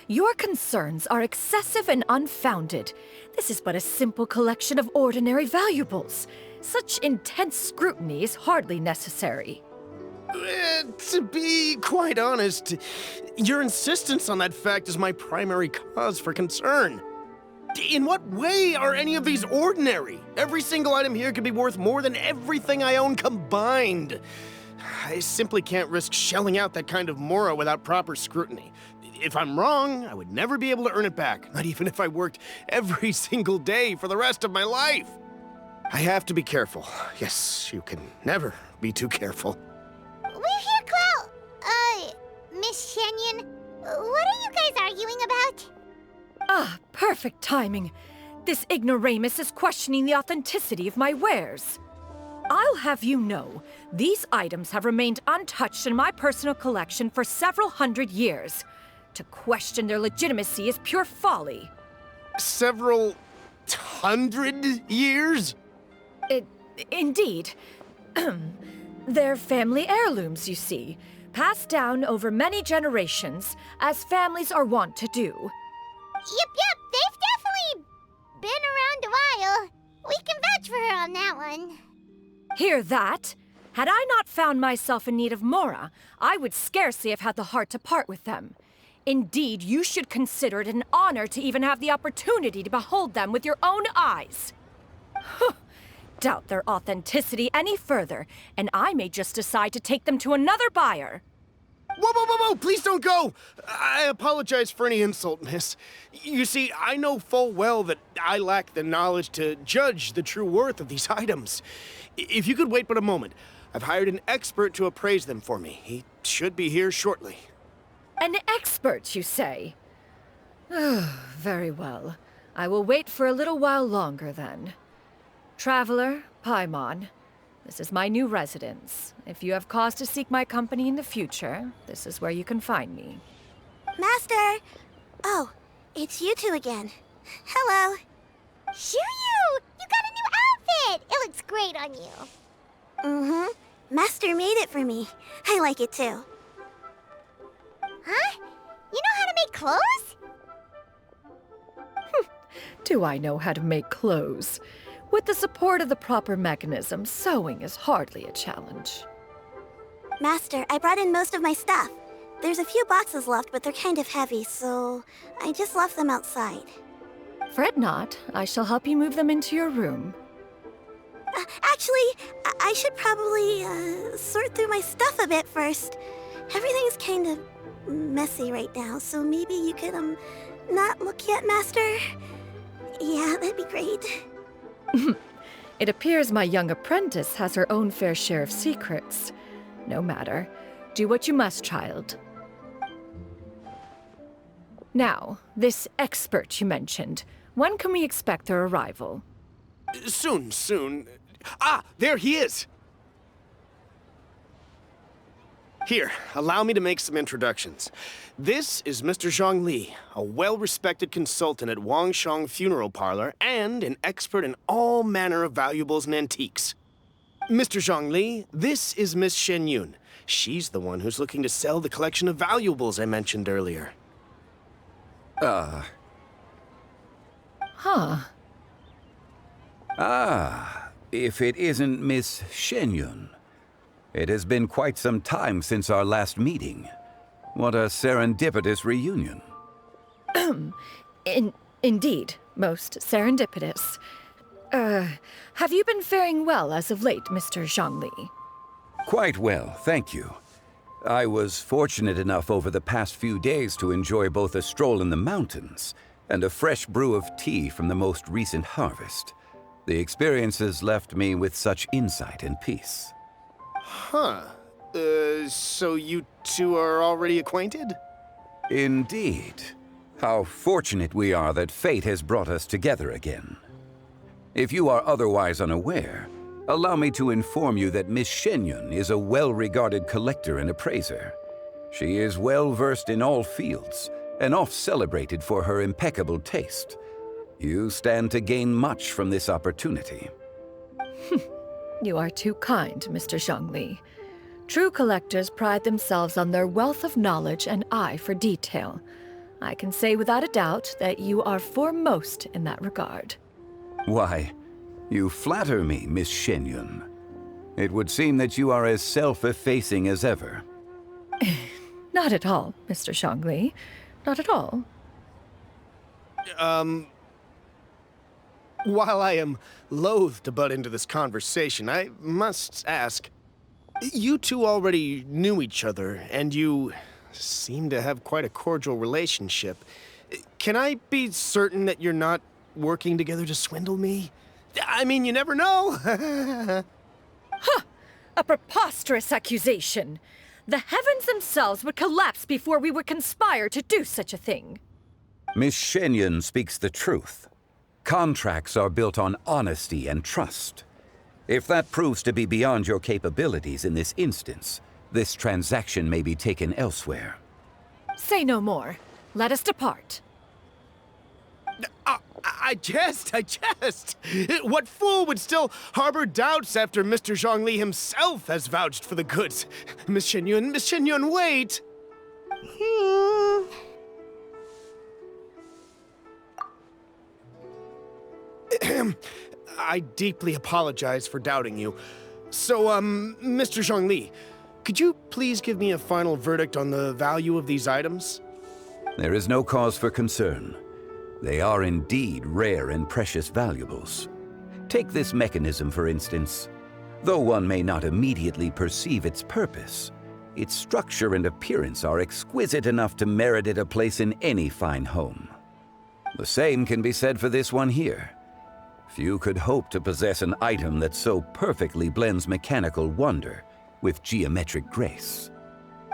Your concerns are excessive and unfounded. This is but a simple collection of ordinary valuables. Such intense scrutiny is hardly necessary. To be quite honest, your insistence on that fact is my primary cause for concern. In what way are any of these ordinary? Every single item here could be worth more than everything I own combined. I simply can't risk shelling out that kind of mora without proper scrutiny. If I'm wrong, I would never be able to earn it back, not even if I worked every single day for the rest of my life. I have to be careful. Yes, you can never be too careful. We're here, Cloud. Miss Xianyun, what are you guys arguing about? Ah, perfect timing. This ignoramus is questioning the authenticity of my wares. I'll have you know, these items have remained untouched in my personal collection for several hundred years. To question their legitimacy is pure folly. Several hundred years? Indeed. They're family heirlooms, you see, passed down over many generations, as families are wont to do. Yep, they've definitely been around a while. We can vouch for her on that one. Hear that? Had I not found myself in need of mora, I would scarcely have had the heart to part with them. Indeed, you should consider it an honor to even have the opportunity to behold them with your own eyes. Doubt their authenticity any further, and I may just decide to take them to another buyer. Whoa, please don't go! I apologize for any insult, miss. You see, I know full well that I lack the knowledge to judge the true worth of these items. If you could wait but a moment, I've hired an expert to appraise them for me. He should be here shortly. An expert, you say? Very well. I will wait for a little while longer, then. Traveler, Paimon, this is my new residence. If you have cause to seek my company in the future, this is where you can find me. Master! Oh, it's you two again. Hello. Xianyun! You got a new outfit! It looks great on you. Mm-hmm. Master made it for me. I like it too. Huh? You know how to make clothes? Do I know how to make clothes? With the support of the proper mechanism, sewing is hardly a challenge. Master, I brought in most of my stuff. There's a few boxes left, but they're kind of heavy, so I just left them outside. Fret not. I shall help you move them into your room. Actually, I should probably sort through my stuff a bit first. Everything's kind of messy right now, so maybe you could, not look yet, Master? Yeah, that'd be great. It appears my young apprentice has her own fair share of secrets. No matter. Do what you must, child. Now, this expert you mentioned, when can we expect their arrival? Soon. Ah, there he is! Here, allow me to make some introductions. This is Mr. Zhongli, a well-respected consultant at Wangshang Funeral Parlor and an expert in all manner of valuables and antiques. Mr. Zhongli, this is Miss Xianyun. She's the one who's looking to sell the collection of valuables I mentioned earlier. Huh. Ah, if it isn't Miss Xianyun. It has been quite some time since our last meeting. What a serendipitous reunion. Indeed, most serendipitous. Have you been faring well as of late, Mr. Zhongli? Quite well, thank you. I was fortunate enough over the past few days to enjoy both a stroll in the mountains and a fresh brew of tea from the most recent harvest. The experiences left me with such insight and peace. Huh. So you two are already acquainted? Indeed. How fortunate we are that fate has brought us together again. If you are otherwise unaware, allow me to inform you that Miss Xianyun is a well-regarded collector and appraiser. She is well-versed in all fields, and oft-celebrated for her impeccable taste. You stand to gain much from this opportunity. You are too kind, Mr. Zhongli. True collectors pride themselves on their wealth of knowledge and eye for detail. I can say without a doubt that you are foremost in that regard. Why, you flatter me, Miss Xianyun. It would seem that you are as self-effacing as ever. Not at all, Mr. Zhongli. Not at all. While I am loath to butt into this conversation, I must ask, you two already knew each other, and you seem to have quite a cordial relationship. Can I be certain that you're not working together to swindle me? I mean, you never know. Huh! A preposterous accusation. The heavens themselves would collapse before we would conspire to do such a thing. Miss Xianyun speaks the truth. Contracts are built on honesty and trust. If that proves to be beyond your capabilities in this instance, this transaction may be taken elsewhere. Say no more. Let us depart. I jest. What fool would still harbor doubts after Mr. Zhongli himself has vouched for the goods? Miss Xianyun, wait! I deeply apologize for doubting you. So, Mr. Zhongli, could you please give me a final verdict on the value of these items? There is no cause for concern. They are indeed rare and precious valuables. Take this mechanism, for instance. Though one may not immediately perceive its purpose, its structure and appearance are exquisite enough to merit it a place in any fine home. The same can be said for this one here. Few could hope to possess an item that so perfectly blends mechanical wonder with geometric grace.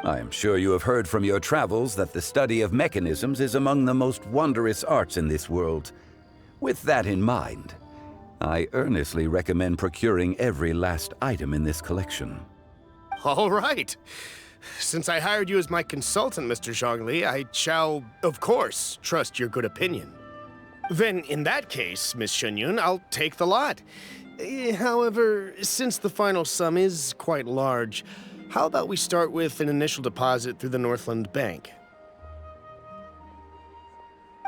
I am sure you have heard from your travels that the study of mechanisms is among the most wondrous arts in this world. With that in mind, I earnestly recommend procuring every last item in this collection. All right. Since I hired you as my consultant, Mr. Zhongli, I shall, of course, trust your good opinion. Then, in that case, Miss Xianyun, I'll take the lot. However, since the final sum is quite large, how about we start with an initial deposit through the Northland Bank?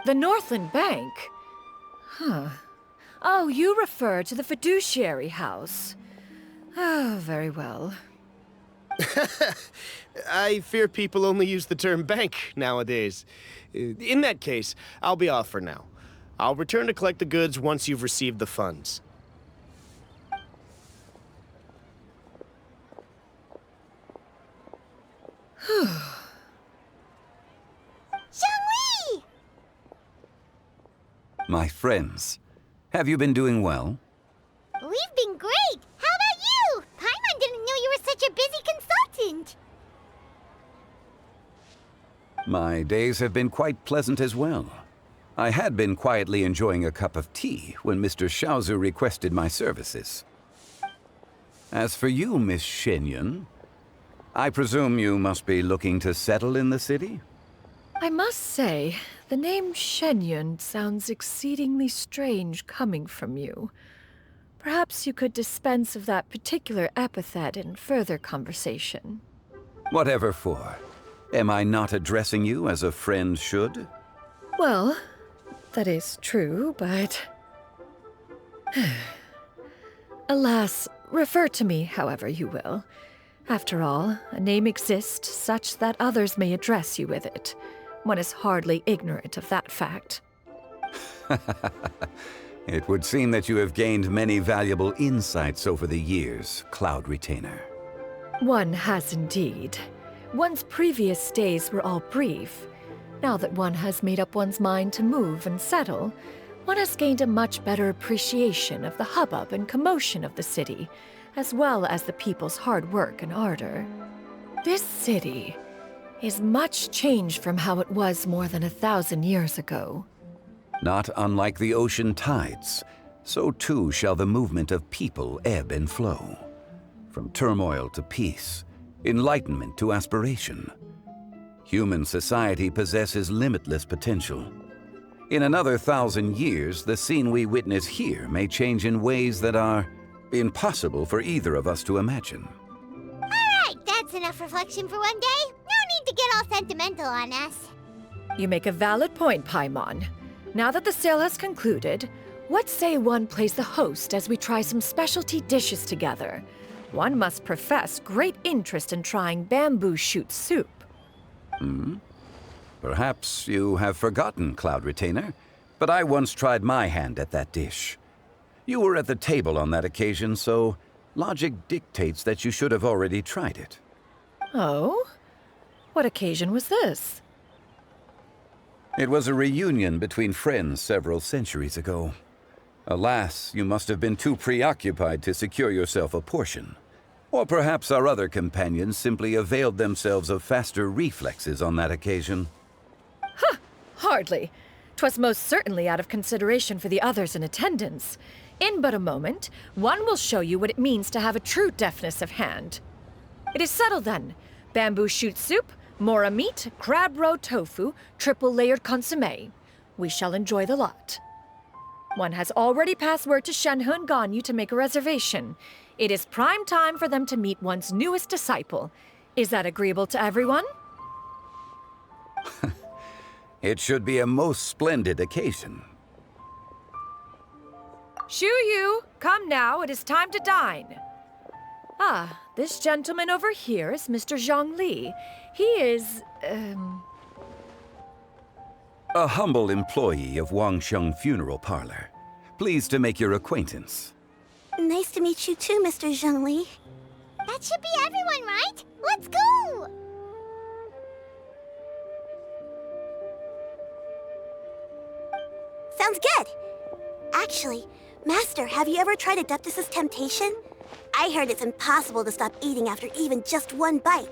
The Northland Bank? Huh. Oh, you refer to the fiduciary house. Oh, very well. I fear people only use the term bank nowadays. In that case, I'll be off for now. I'll return to collect the goods once you've received the funds. Xiangli! My friends, have you been doing well? We've been great! How about you? Paimon didn't know you were such a busy consultant! My days have been quite pleasant as well. I had been quietly enjoying a cup of tea when Mr. Xiaozu requested my services. As for you, Miss Xianyun, I presume you must be looking to settle in the city? I must say, the name Xianyun sounds exceedingly strange coming from you. Perhaps you could dispense of that particular epithet in further conversation. Whatever for. Am I not addressing you as a friend should? Well, that is true, but... Alas, refer to me however you will. After all, a name exists such that others may address you with it. One is hardly ignorant of that fact. It would seem that you have gained many valuable insights over the years, Cloud Retainer. One has indeed. One's previous days were all brief. Now that one has made up one's mind to move and settle, one has gained a much better appreciation of the hubbub and commotion of the city, as well as the people's hard work and ardor. This city is much changed from how it was more than 1,000 years ago. Not unlike the ocean tides, so too shall the movement of people ebb and flow. From turmoil to peace, enlightenment to aspiration. Human society possesses limitless potential. In another 1,000 years, the scene we witness here may change in ways that are impossible for either of us to imagine. Alright, that's enough reflection for one day. No need to get all sentimental on us. You make a valid point, Paimon. Now that the sale has concluded, what say one plays the host as we try some specialty dishes together? One must profess great interest in trying bamboo shoot soup. Perhaps you have forgotten, Cloud Retainer, but I once tried my hand at that dish. You were at the table on that occasion, so logic dictates that you should have already tried it. Oh? What occasion was this? It was a reunion between friends several centuries ago. Alas, you must have been too preoccupied to secure yourself a portion. Or perhaps our other companions simply availed themselves of faster reflexes on that occasion. Huh! Hardly. 'Twas most certainly out of consideration for the others in attendance. In but a moment, one will show you what it means to have a true deftness of hand. It is settled then. Bamboo shoot soup, mora meat, crab roe tofu, triple-layered consommé. We shall enjoy the lot. One has already passed word to Xianyun and Ganyu to make a reservation. It is prime time for them to meet one's newest disciple. Is that agreeable to everyone? It should be a most splendid occasion. Xianyun, come now, it is time to dine. Ah, this gentleman over here is Mr. Zhongli. He is, A humble employee of Wangsheng Funeral Parlor. Pleased to make your acquaintance. Nice to meet you too, Mr. Zhongli. That should be everyone, right? Let's go! Sounds good. Actually, Master, have you ever tried Adeptus' temptation? I heard it's impossible to stop eating after even just one bite.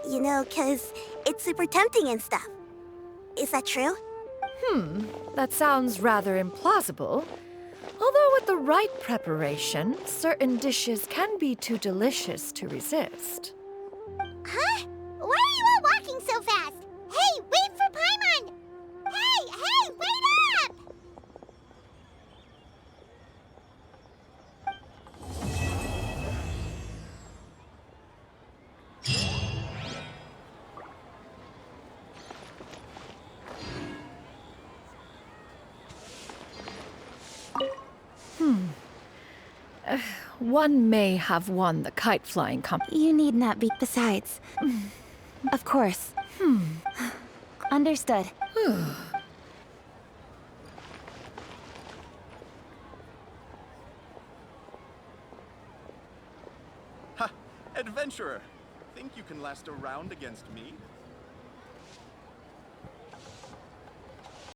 You know, 'cause it's super tempting and stuff. Is that true? That sounds rather implausible. Although with the right preparation, certain dishes can be too delicious to resist. Huh? Why are you all walking so fast? Hey, wait for Paimon! Hey, wait up! One may have won the kite flying competition. You need not be. Besides, of course. Understood. Ha! Adventurer! Think you can last a round against me?